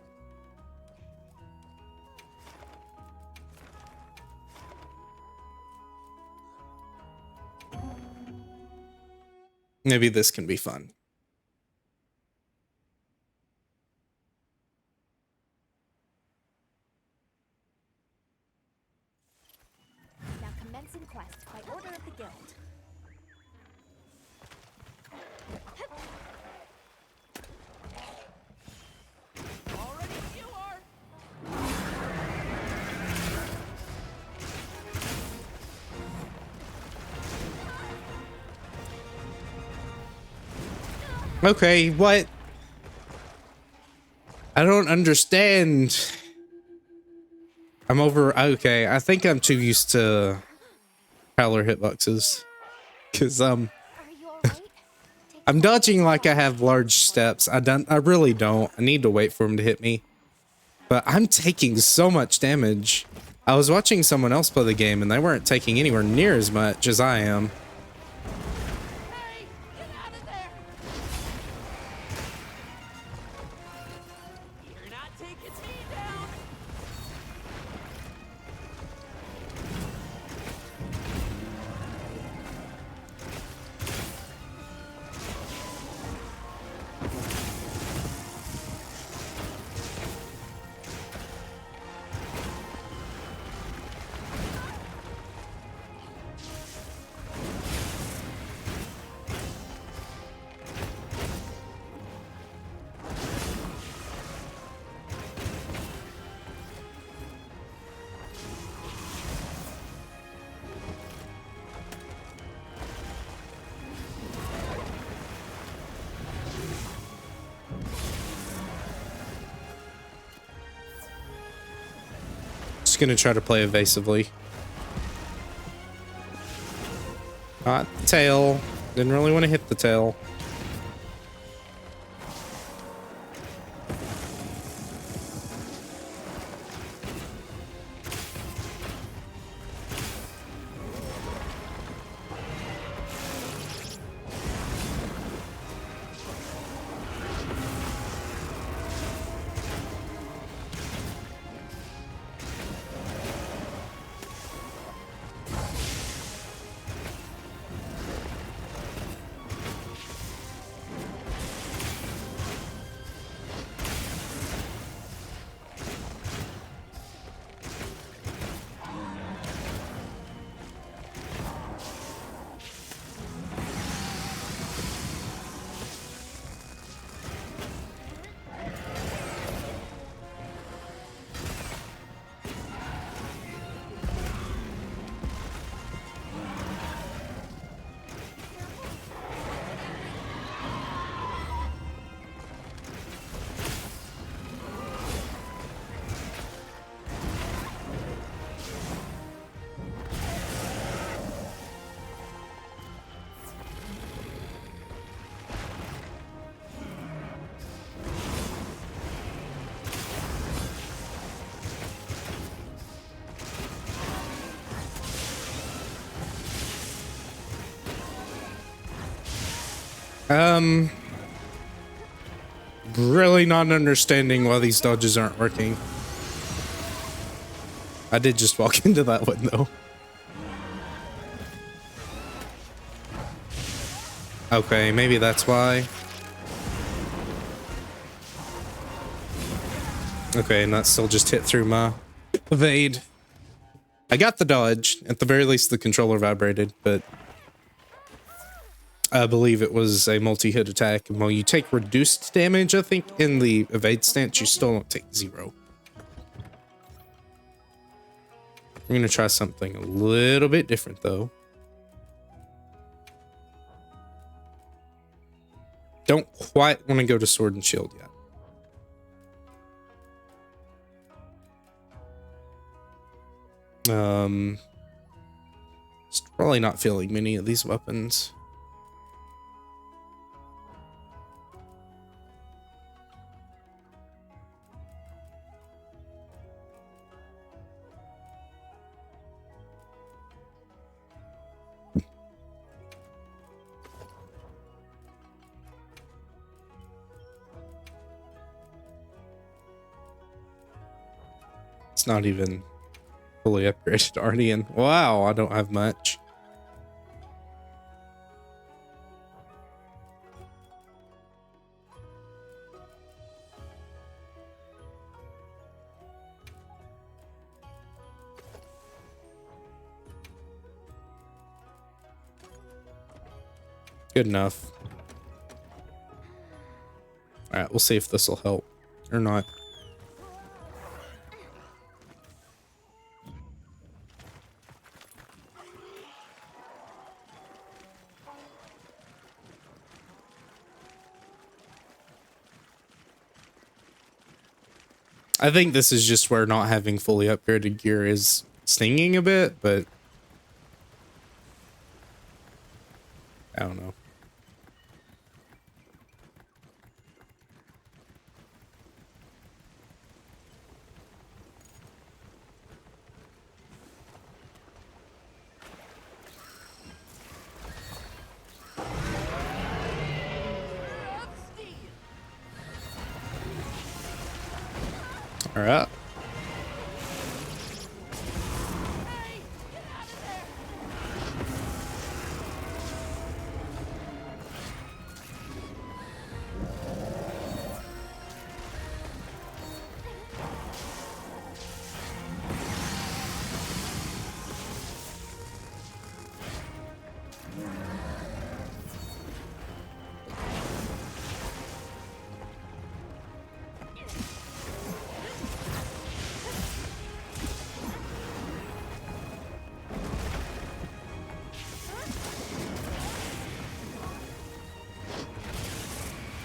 Maybe this can be fun. Now commencing quest by order of the guild. Already you are. Okay, what? I don't understand. I'm over. Okay, I think I'm too used to Prowler hitboxes. Because, Are you alright? I'm dodging like I have large steps. I really don't. I need to wait for him to hit me. But I'm taking so much damage. I was watching someone else play the game and they weren't taking anywhere near as much as I am. Hey, get out of there. You're not taking me down. just gonna try to play evasively. Not the tail. Didn't really want to hit the tail. Really not understanding why these dodges aren't working. I did just walk into that one though. Okay, maybe that's why. Okay, and that still just hit through my evade. I got the dodge. At the very least, the controller vibrated, but I believe it was a multi-hit attack. And while you take reduced damage, I think, in the evade stance, you still don't take 0. I'm going to try something a little bit different, though. Don't quite want to go to Sword and Shield yet. Just probably not feeling many of these weapons. It's not even fully upgraded Ardian. Wow, I don't have much. Good enough. All right, we'll see if this will help or not. I think this is just where not having fully upgraded gear is stinging a bit, but I don't know. All right.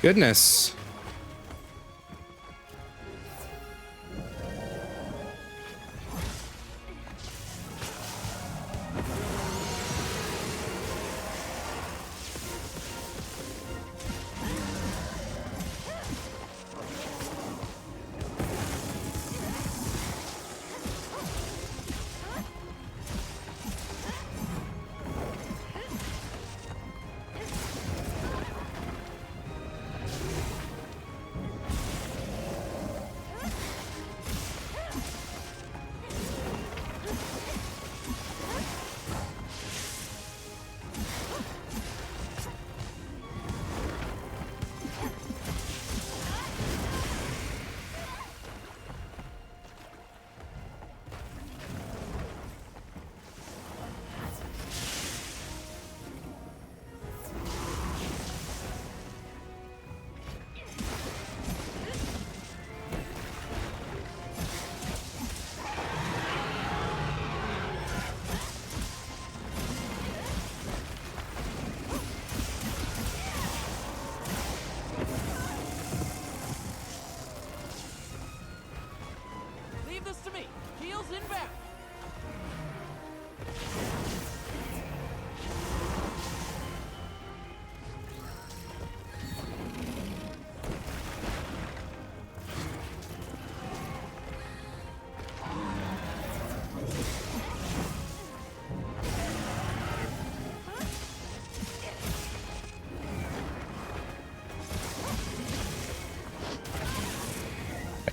Goodness.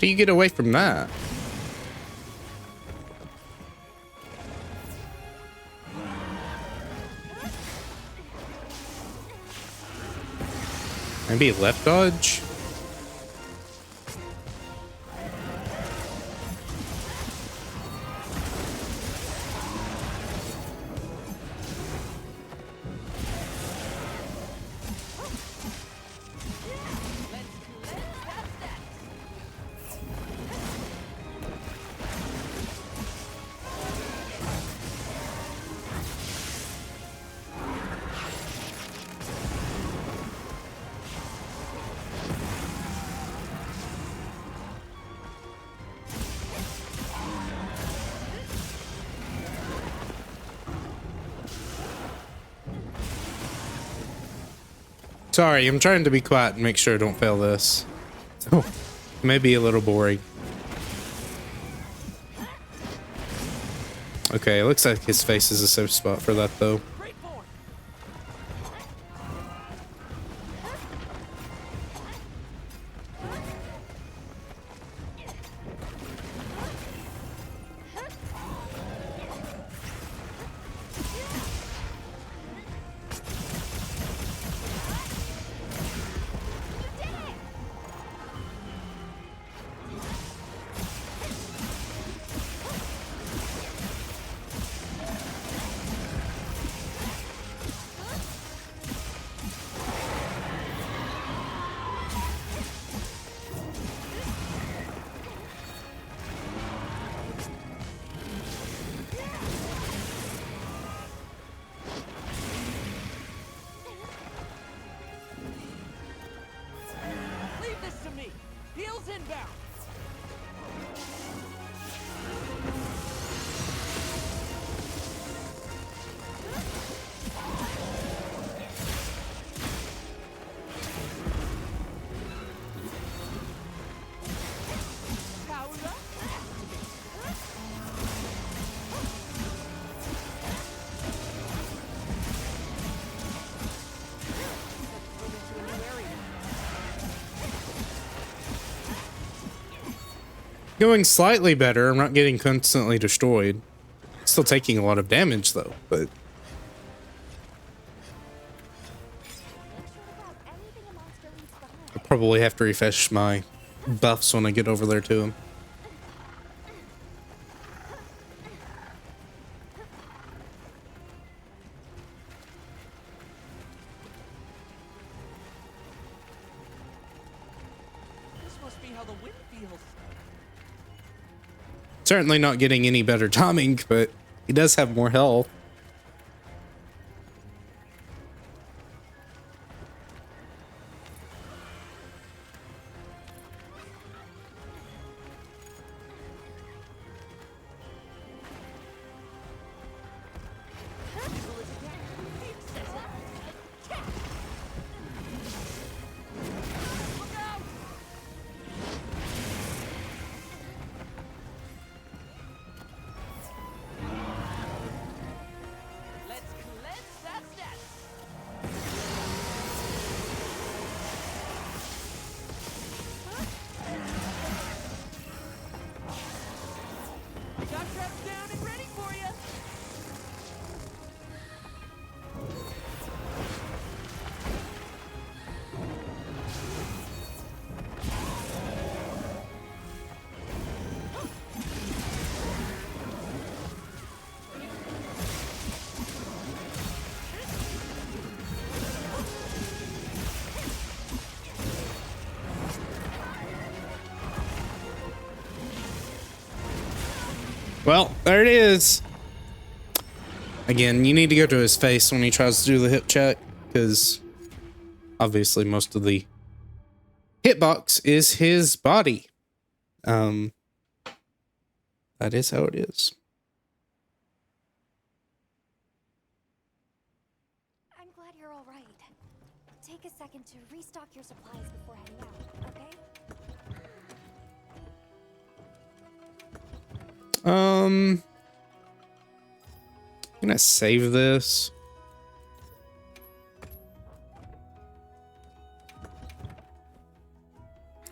do you get away from that? Maybe left dodge? Sorry, I'm trying to be quiet and make sure I don't fail this. Oh, maybe a little boring. Okay, it looks like his face is a safe spot for that though. Going slightly better. I'm not getting constantly destroyed. Still taking a lot of damage though, but I'll probably have to refresh my buffs when I get over there to him. This must be how the wind feels. Certainly not getting any better timing, but he does have more health. Well, there it is. Again, you need to go to his face when he tries to do the hip check, because obviously most of the hitbox is his body. That is how it is. I'm glad you're all right. Take a second to restock your supplies before heading out, okay? I'm gonna save this.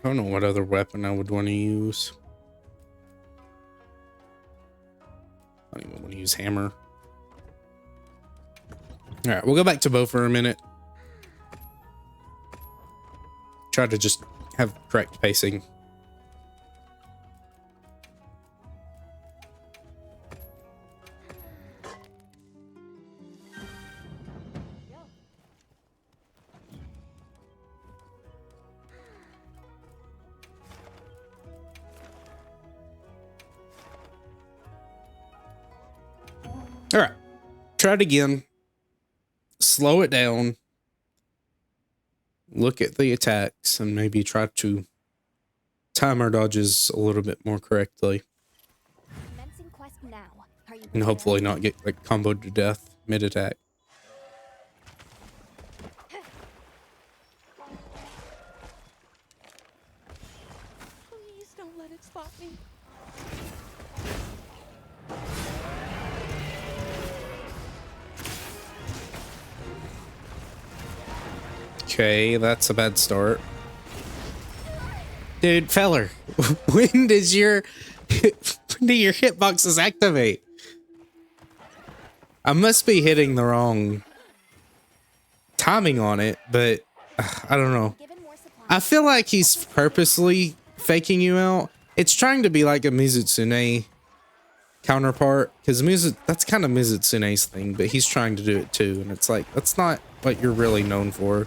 I don't know what other weapon I would want to use. I don't even want to use hammer. All right, we'll go back to bow for a minute. Try to just have correct pacing. All right, try it again. Slow it down. Look at the attacks and maybe try to time our dodges a little bit more correctly. Commencing quest now. Are you And hopefully not get like comboed to death mid-attack. Please don't let it spot me. Okay, that's a bad start. Dude, feller, when did your hitboxes activate? I must be hitting the wrong timing on it, but I don't know. I feel like he's purposely faking you out. It's trying to be like a Mizutsune counterpart, because that's kind of Mizutsune's thing, but he's trying to do it too, and it's like, that's not what you're really known for.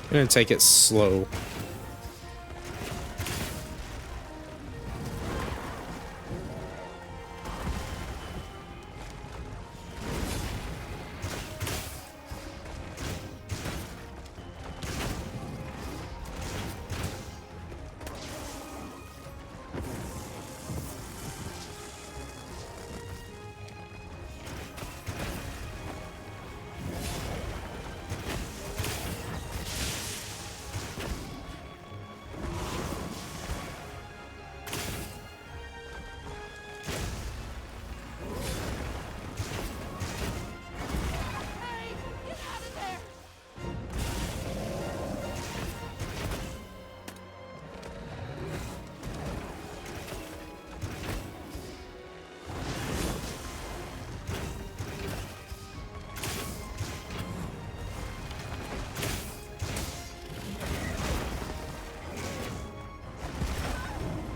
I'm gonna take it slow.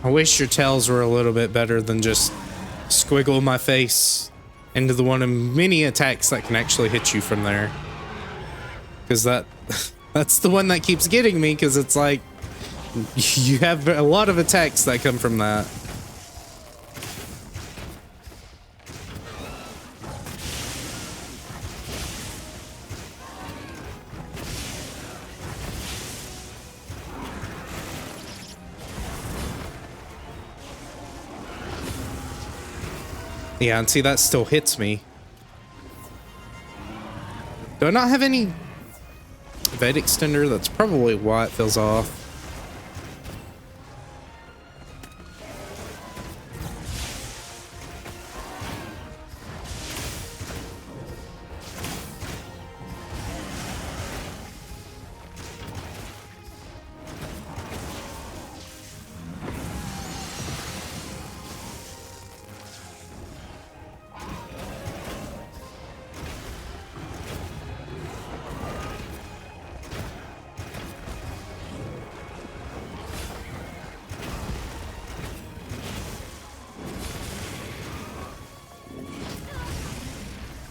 I wish your tails were a little bit better than just squiggle my face into the one of many attacks that can actually hit you from there. Because that's the one that keeps getting me, because it's like you have a lot of attacks that come from that. Yeah, and see, that still hits me. Do I not have any Evade Extender? That's probably why it feels off.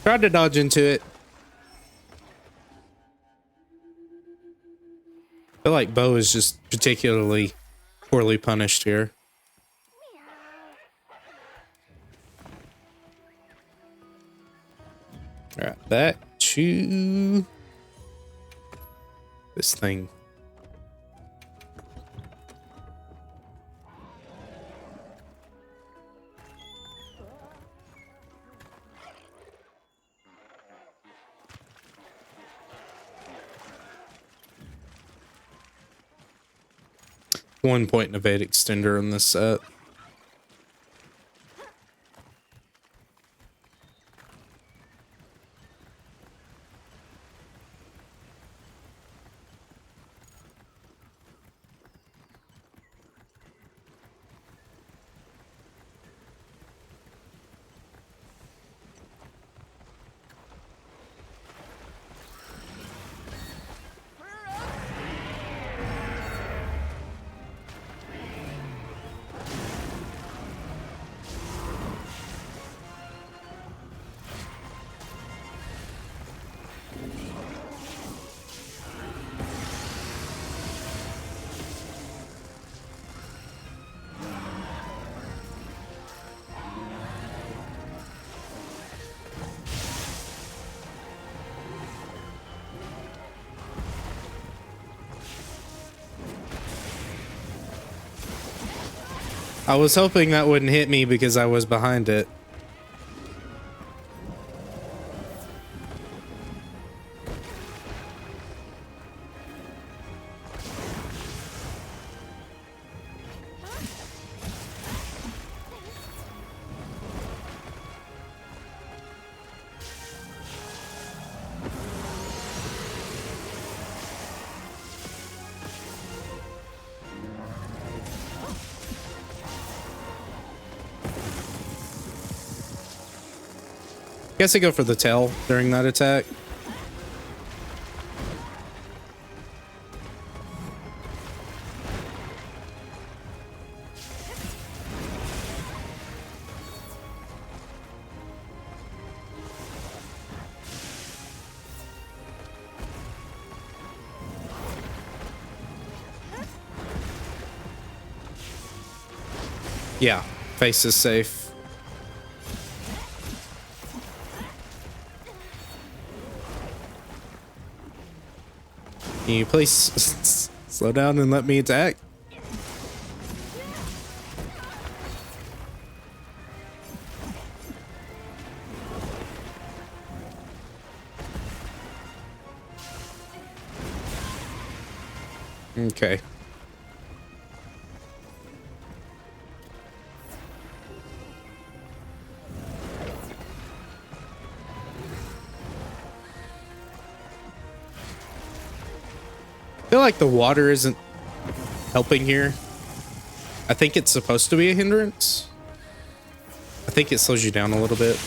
Tried to dodge into it. I feel like Bo is just particularly poorly punished here. Alright, back to this thing. One point in evade extender in this set. I was hoping that wouldn't hit me because I was behind it. Guess I go for the tail during that attack. Yeah, face is safe. Can you please slow down and let me attack? Okay. I feel like the water isn't helping here. I think it's supposed to be a hindrance. I think it slows you down a little bit.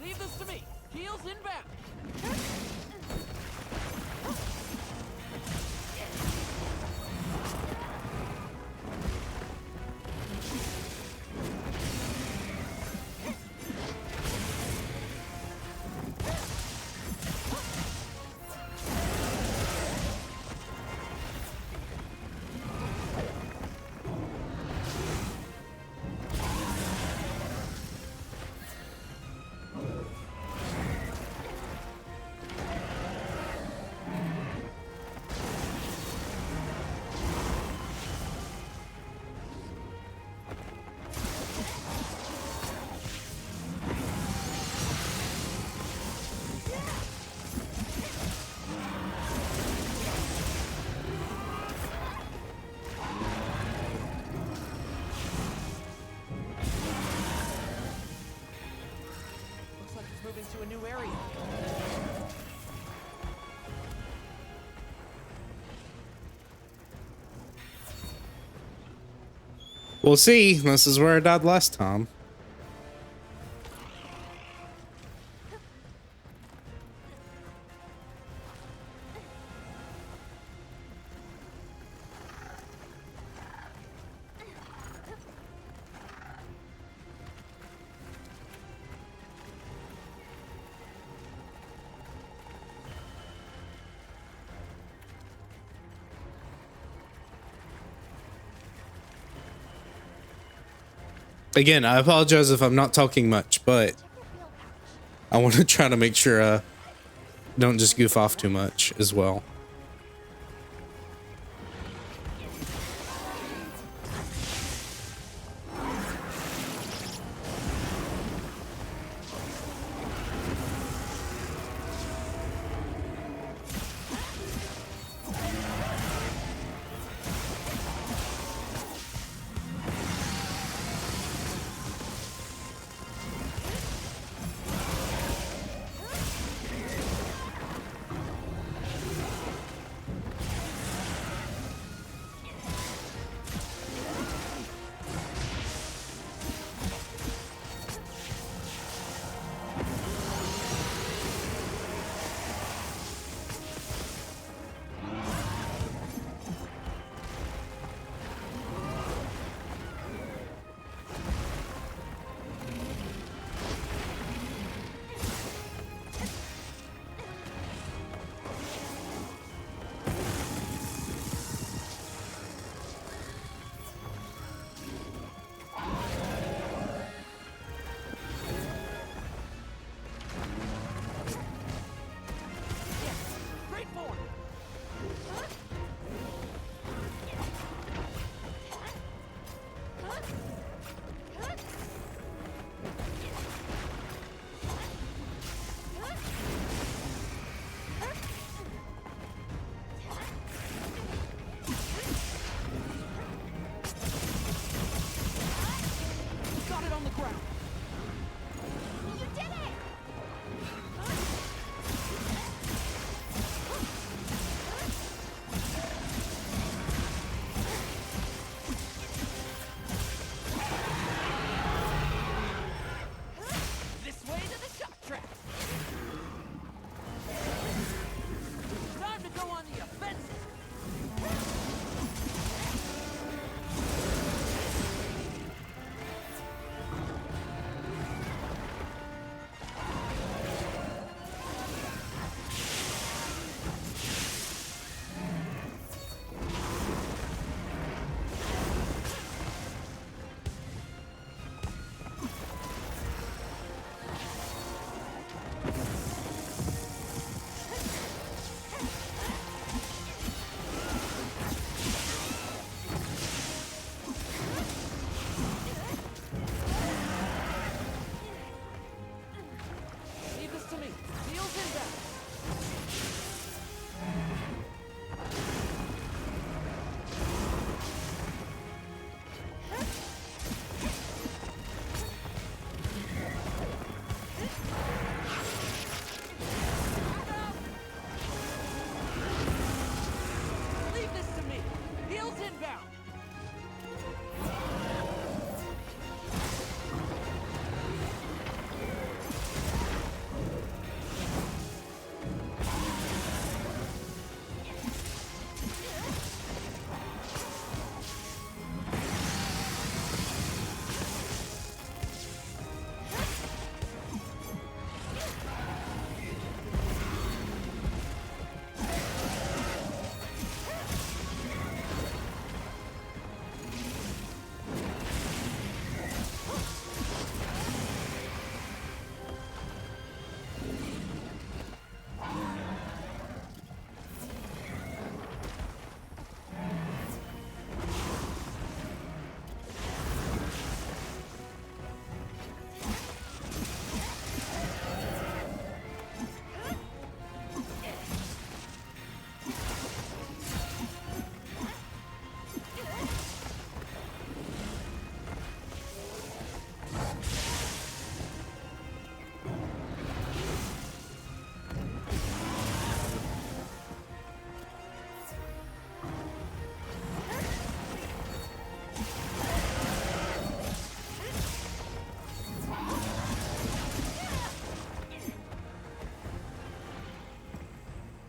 Leave this to me. Heels inbound. Looks like it's moving to a new area. We'll see. This is where I died last time. Again, I apologize if I'm not talking much, but I want to try to make sure I don't just goof off too much as well.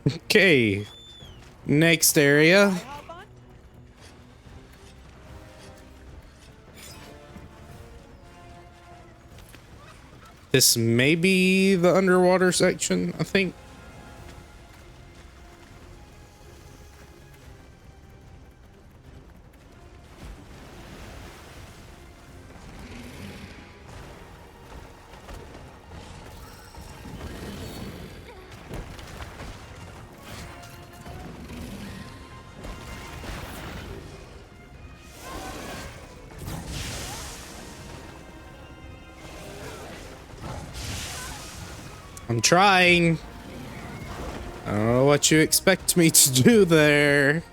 Okay. Next area. This may be the underwater section, I think. I'm trying. I don't know what you expect me to do there.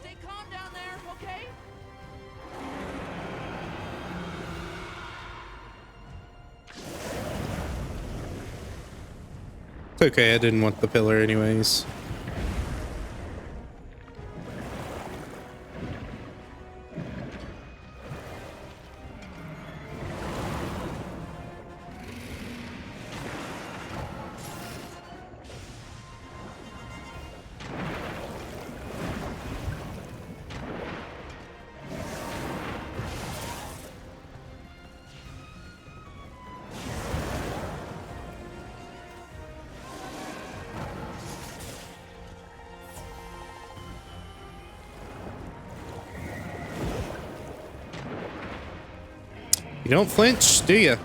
Stay calm down there, okay? It's okay, I didn't want the pillar anyways. You don't flinch, do you?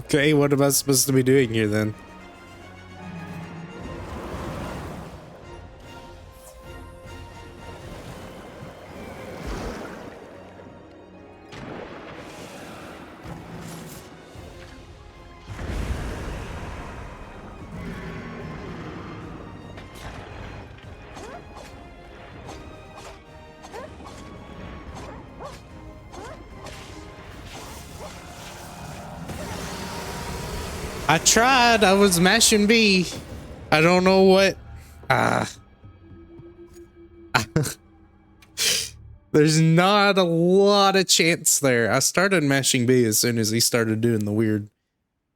Okay, what am I supposed to be doing here then? I tried. I was mashing B. I don't know what. There's not a lot of chance there. I started mashing B as soon as he started doing the weird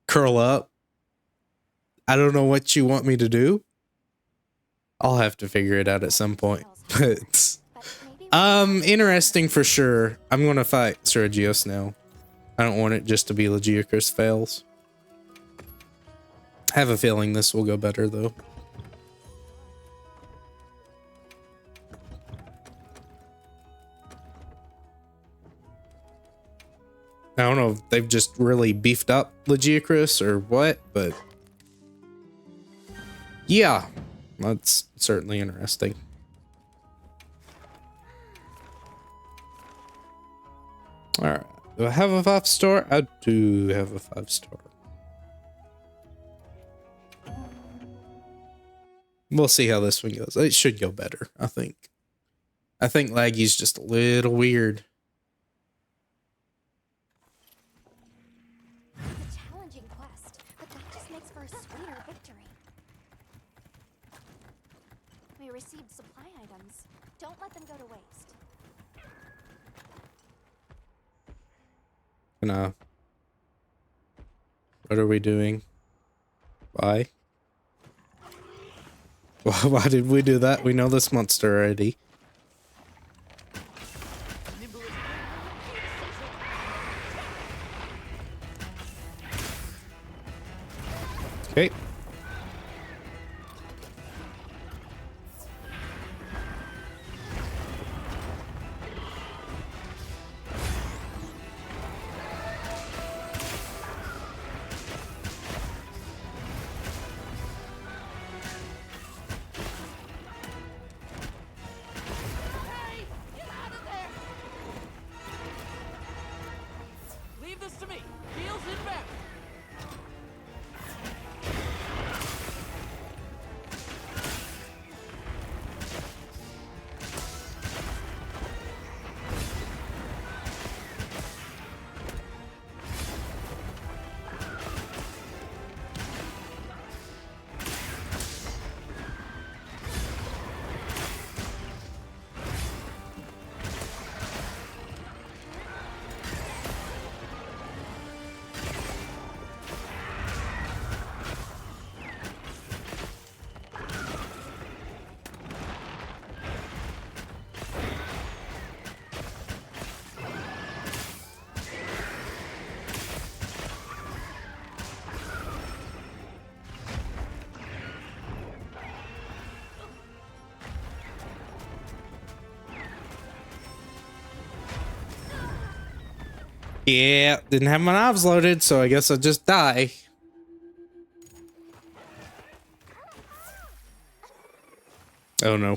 curl up. I don't know what you want me to do. I'll have to figure it out at some point. But interesting for sure. I'm gonna fight Sergios now. I don't want it just to be Lagiacrus fails. I have a feeling this will go better though. I don't know if they've just really beefed up Lagiacrus or what, but yeah, that's certainly interesting. All right, do I have a 5-star? I do have a 5-star. We'll see how this one goes. It should go better, I think. I think Laggy's just a little weird. It's a challenging quest, but that just makes for a sweeter victory. received supply items. Don't let them go to waste. What are we doing? Why? Why did we do that? We know this monster already. Okay. Hey, get out of there! Leave this to me. Deals inbound. Yeah, didn't have my knives loaded, so I guess I'll just die. Oh no.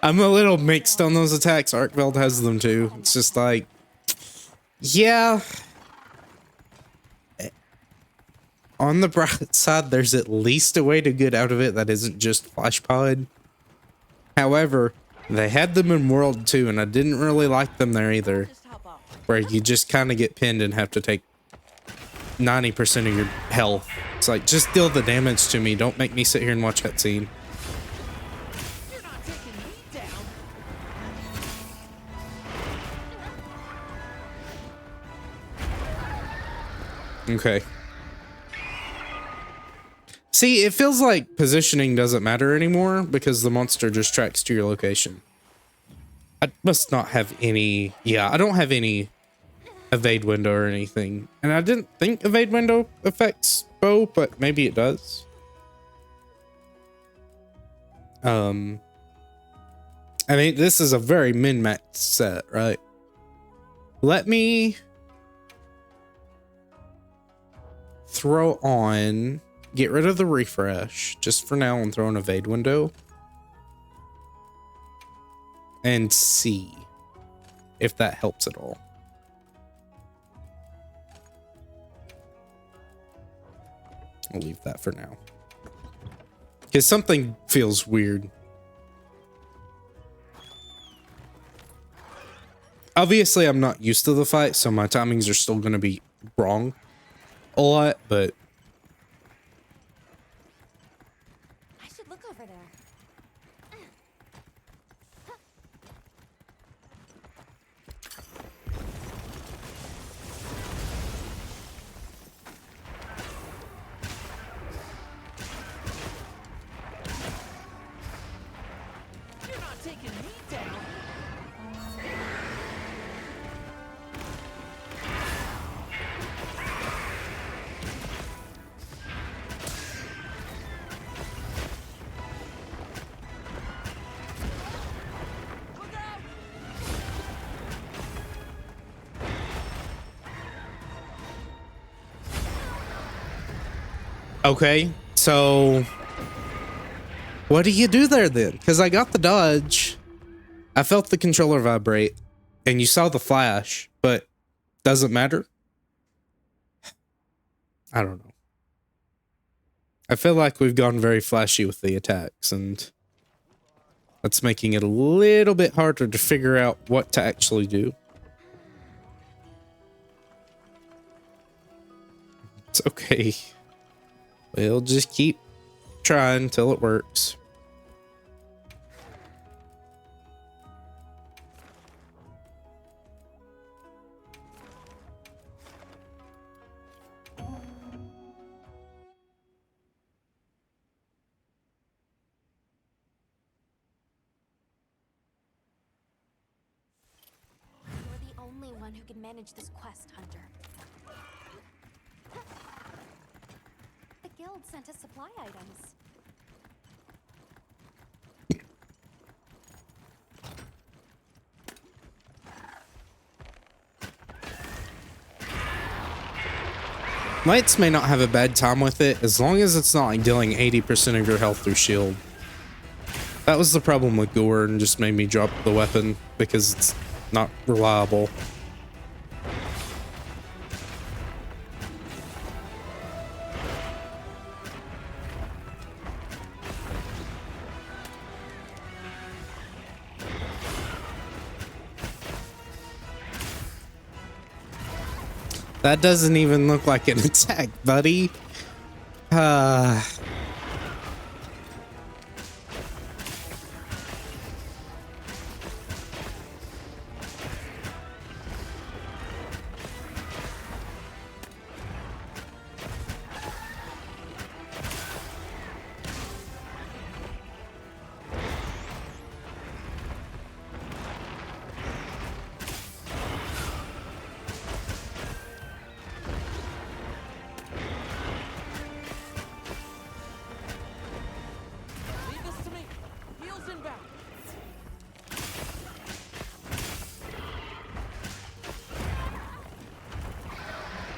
I'm a little mixed on those attacks. Arkveld has them too. It's just like, yeah. On the bright side, there's at least a way to get out of it that isn't just Flash Pod. However, they had them in World 2, and I didn't really like them there either. Where you just kind of get pinned and have to take 90% of your health. It's like, just deal the damage to me. Don't make me sit here and watch that scene. You're not taking me down. Okay. See, it feels like positioning doesn't matter anymore because the monster just tracks to your location. I must not have any... Yeah, I don't have any evade window or anything. And I didn't think evade window affects bow, but maybe it does. I mean, this is a very min-max set, right? Let me throw on... Get rid of the refresh just for now and throw an evade window. And see if that helps at all. I'll leave that for now. Because something feels weird. Obviously, I'm not used to the fight, so my timings are still going to be wrong a lot, but... I should look over there. You're not taking me down. Look out! Okay, so what do you do there then? Because I got the dodge, I felt the controller vibrate, and you saw the flash, but doesn't matter. I don't know. I feel like we've gone very flashy with the attacks, and that's making it a little bit harder to figure out what to actually do. It's okay. We'll just keep trying until it works. one who can manage this quest, Hunter. The guild sent us supply items. Knights may not have a bad time with it, as long as it's not like dealing 80% of your health through shield. That was the problem with Gore and just made me drop the weapon, because it's not reliable. That doesn't even look like an attack, buddy. Leave this to me. Heels inbound.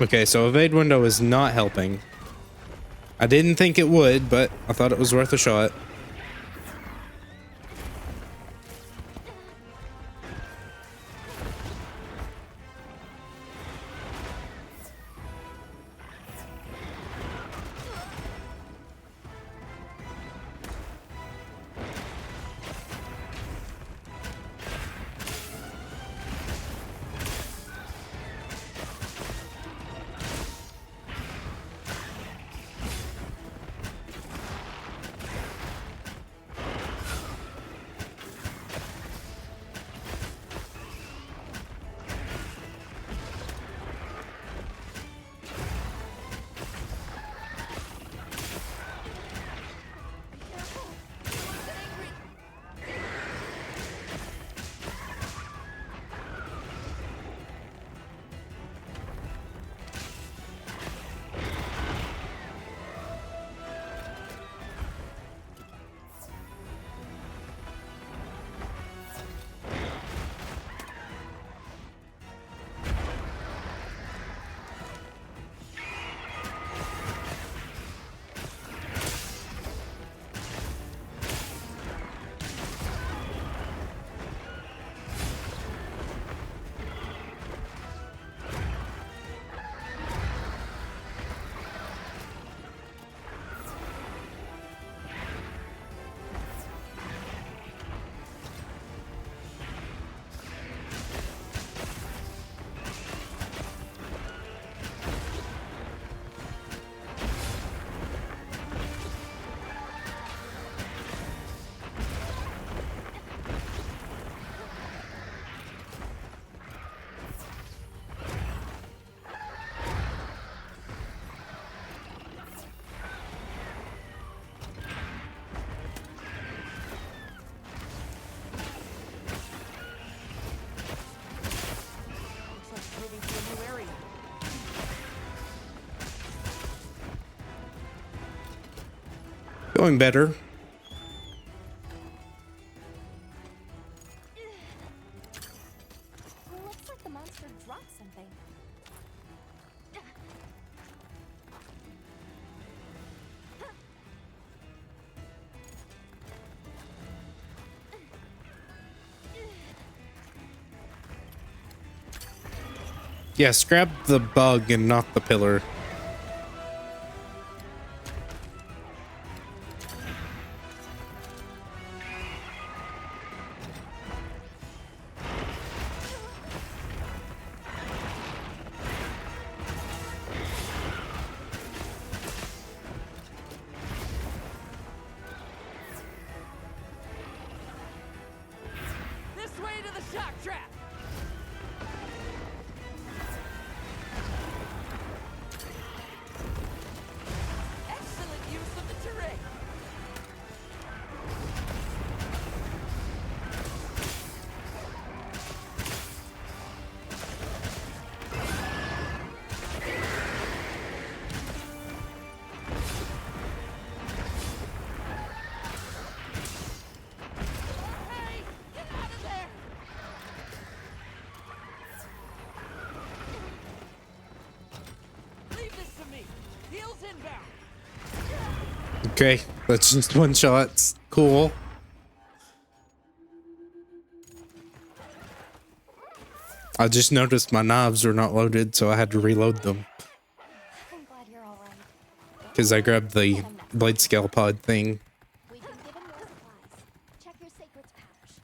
Okay, so evade window is not helping. I didn't think it would, but I thought it was worth a shot. Going better. Looks like the monster dropped something. Yes, grab the bug and not the pillar. This way to the shock trap. Excellent use of the terrain. Okay, that's just one shot. Cool. I just noticed my knives are not loaded, so I had to reload them. I'm glad you're all right. Because I grabbed the blade scale pod thing. We've been given more supplies. Check your sacred's pouch.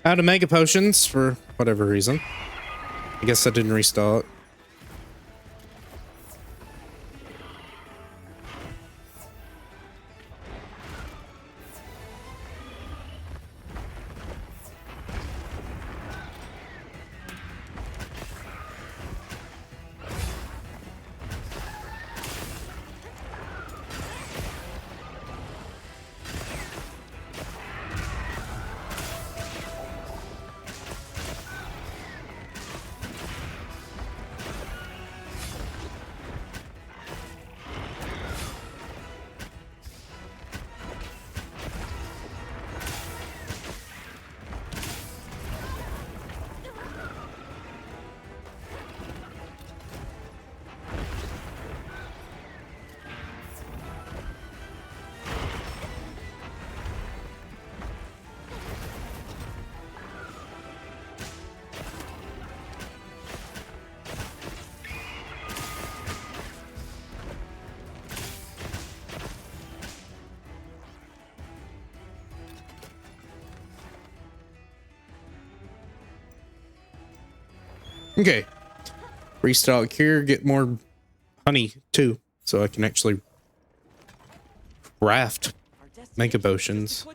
Out of mega potions for whatever reason. I guess I didn't restart. Okay. Restock here, get more honey too, so I can actually craft mega potions.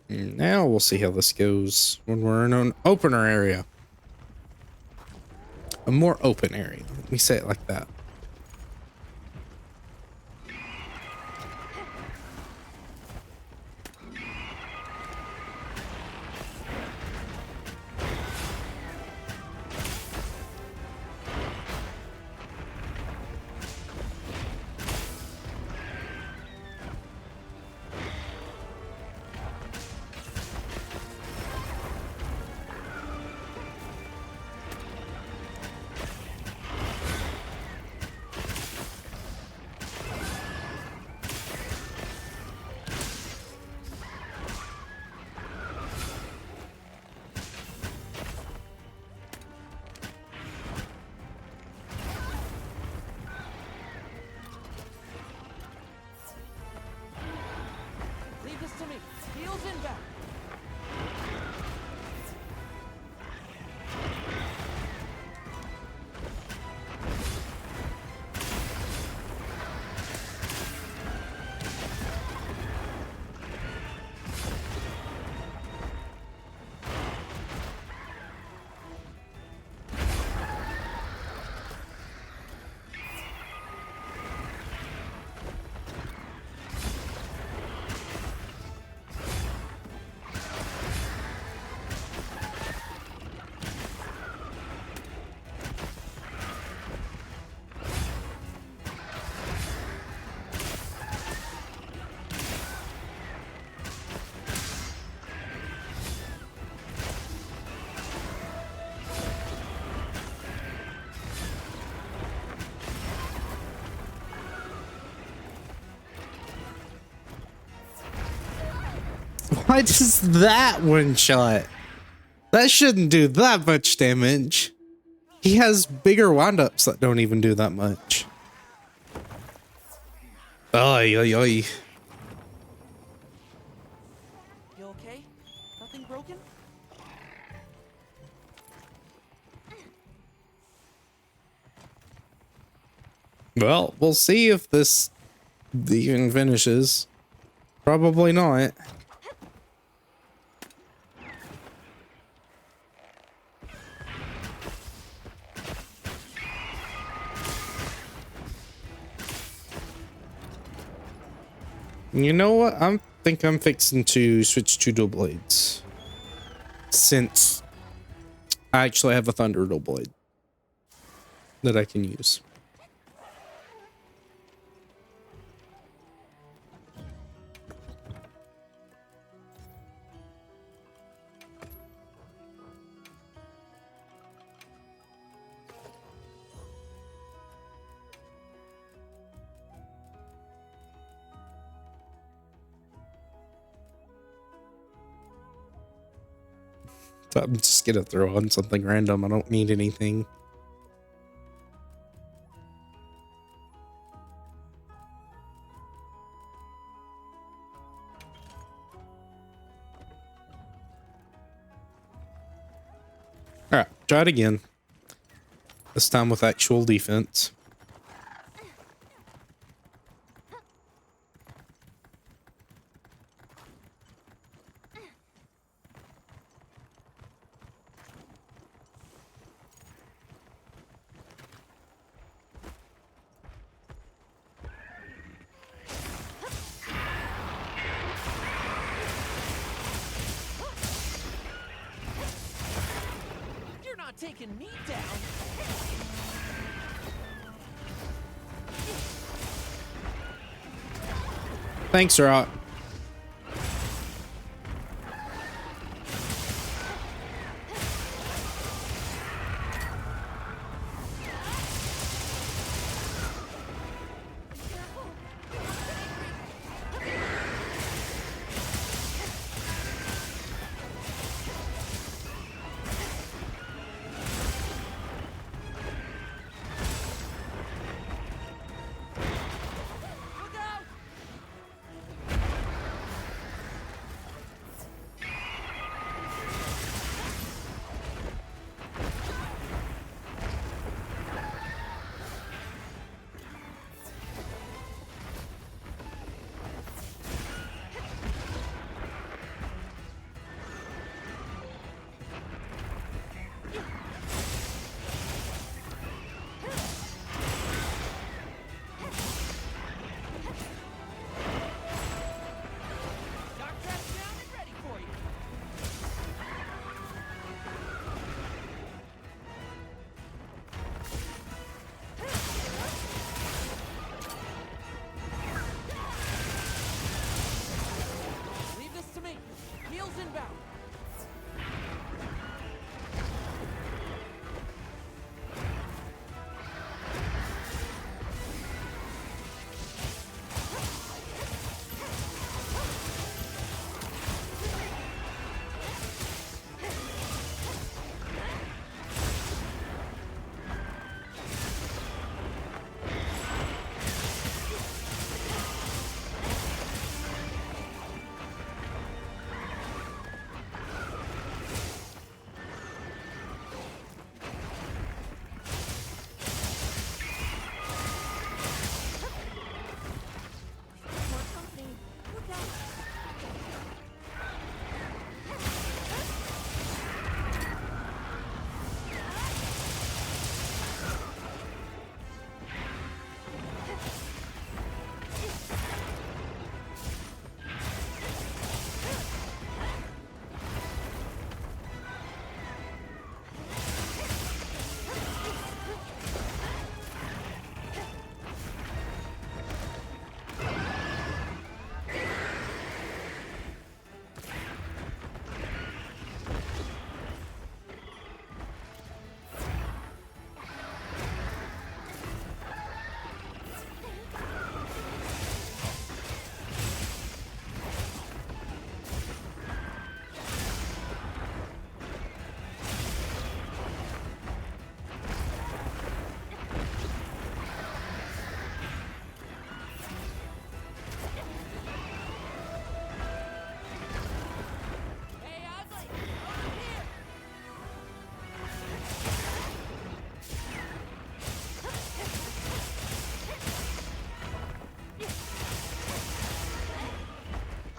Now we'll see how this goes when we're in an opener area. A more open area. Let me say it like that. Why does that one shot? That shouldn't do that much damage. He has bigger windups that don't even do that much. Oy, oy, oy. You okay? Nothing broken? Well, we'll see if this even finishes. Probably not. You know what? I think I'm fixing to switch to dual blades. Since I actually have a thunder dual blade that I can use. I'm just gonna throw on something random. I don't need anything. Alright, try it again. This time with actual defense. You're not taking me down. Thanks, Rock.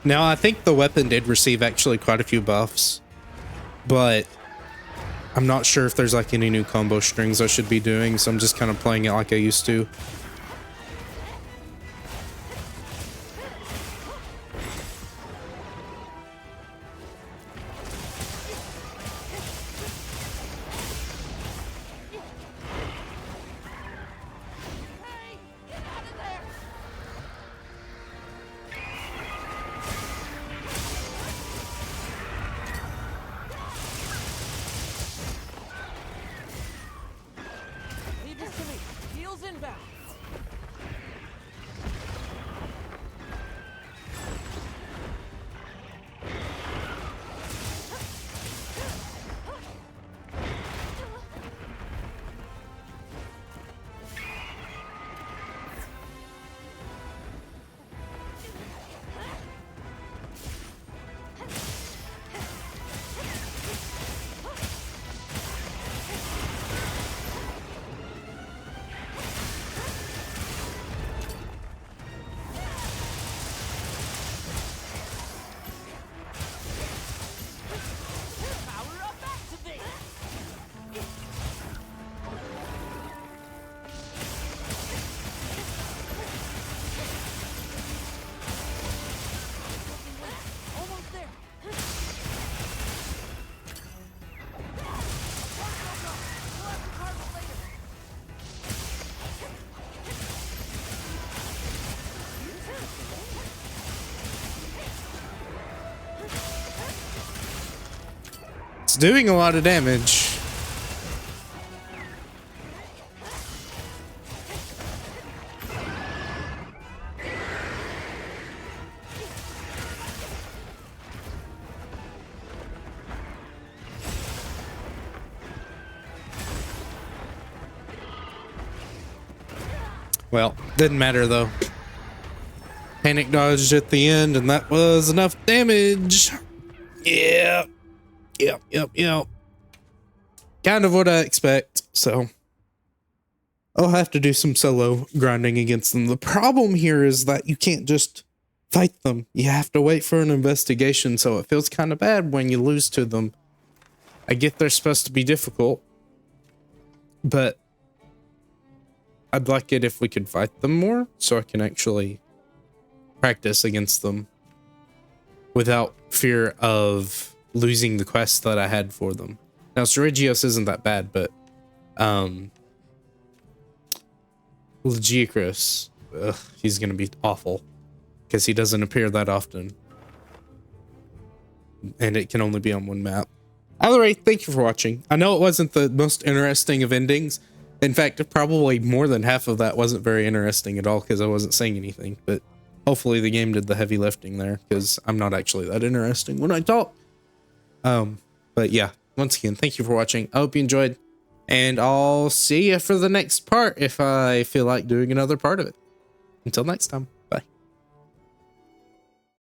Now, I think the weapon did receive actually quite a few buffs, but I'm not sure if there's like any new combo strings I should be doing, so I'm just kind of playing it like I used to. Leave this to me. Heels inbound. Power up, activate. Almost there. We'll have to carve it later. It's doing a lot of damage. Well, didn't matter though. Panic dodged at the end, and that was enough damage. Yeah. Yep. Kind of what I expect, so I'll have to do some solo grinding against them. The problem here is that you can't just fight them. You have to wait for an investigation, so it feels kind of bad when you lose to them. I get they're supposed to be difficult, but I'd like it if we could fight them more so I can actually practice against them without fear of losing the quest that I had for them. Now, Seregios isn't that bad, but Legiacris, he's gonna be awful because he doesn't appear that often, and it can only be on one map. Either way, thank you for watching. I know it wasn't the most interesting of endings. In fact, probably more than half of that wasn't very interesting at all because I wasn't saying anything, but hopefully the game did the heavy lifting there because I'm not actually that interesting when I talk. But yeah, once again, thank you for watching. I hope you enjoyed, and I'll see you for the next part if I feel like doing another part of it. Until next time.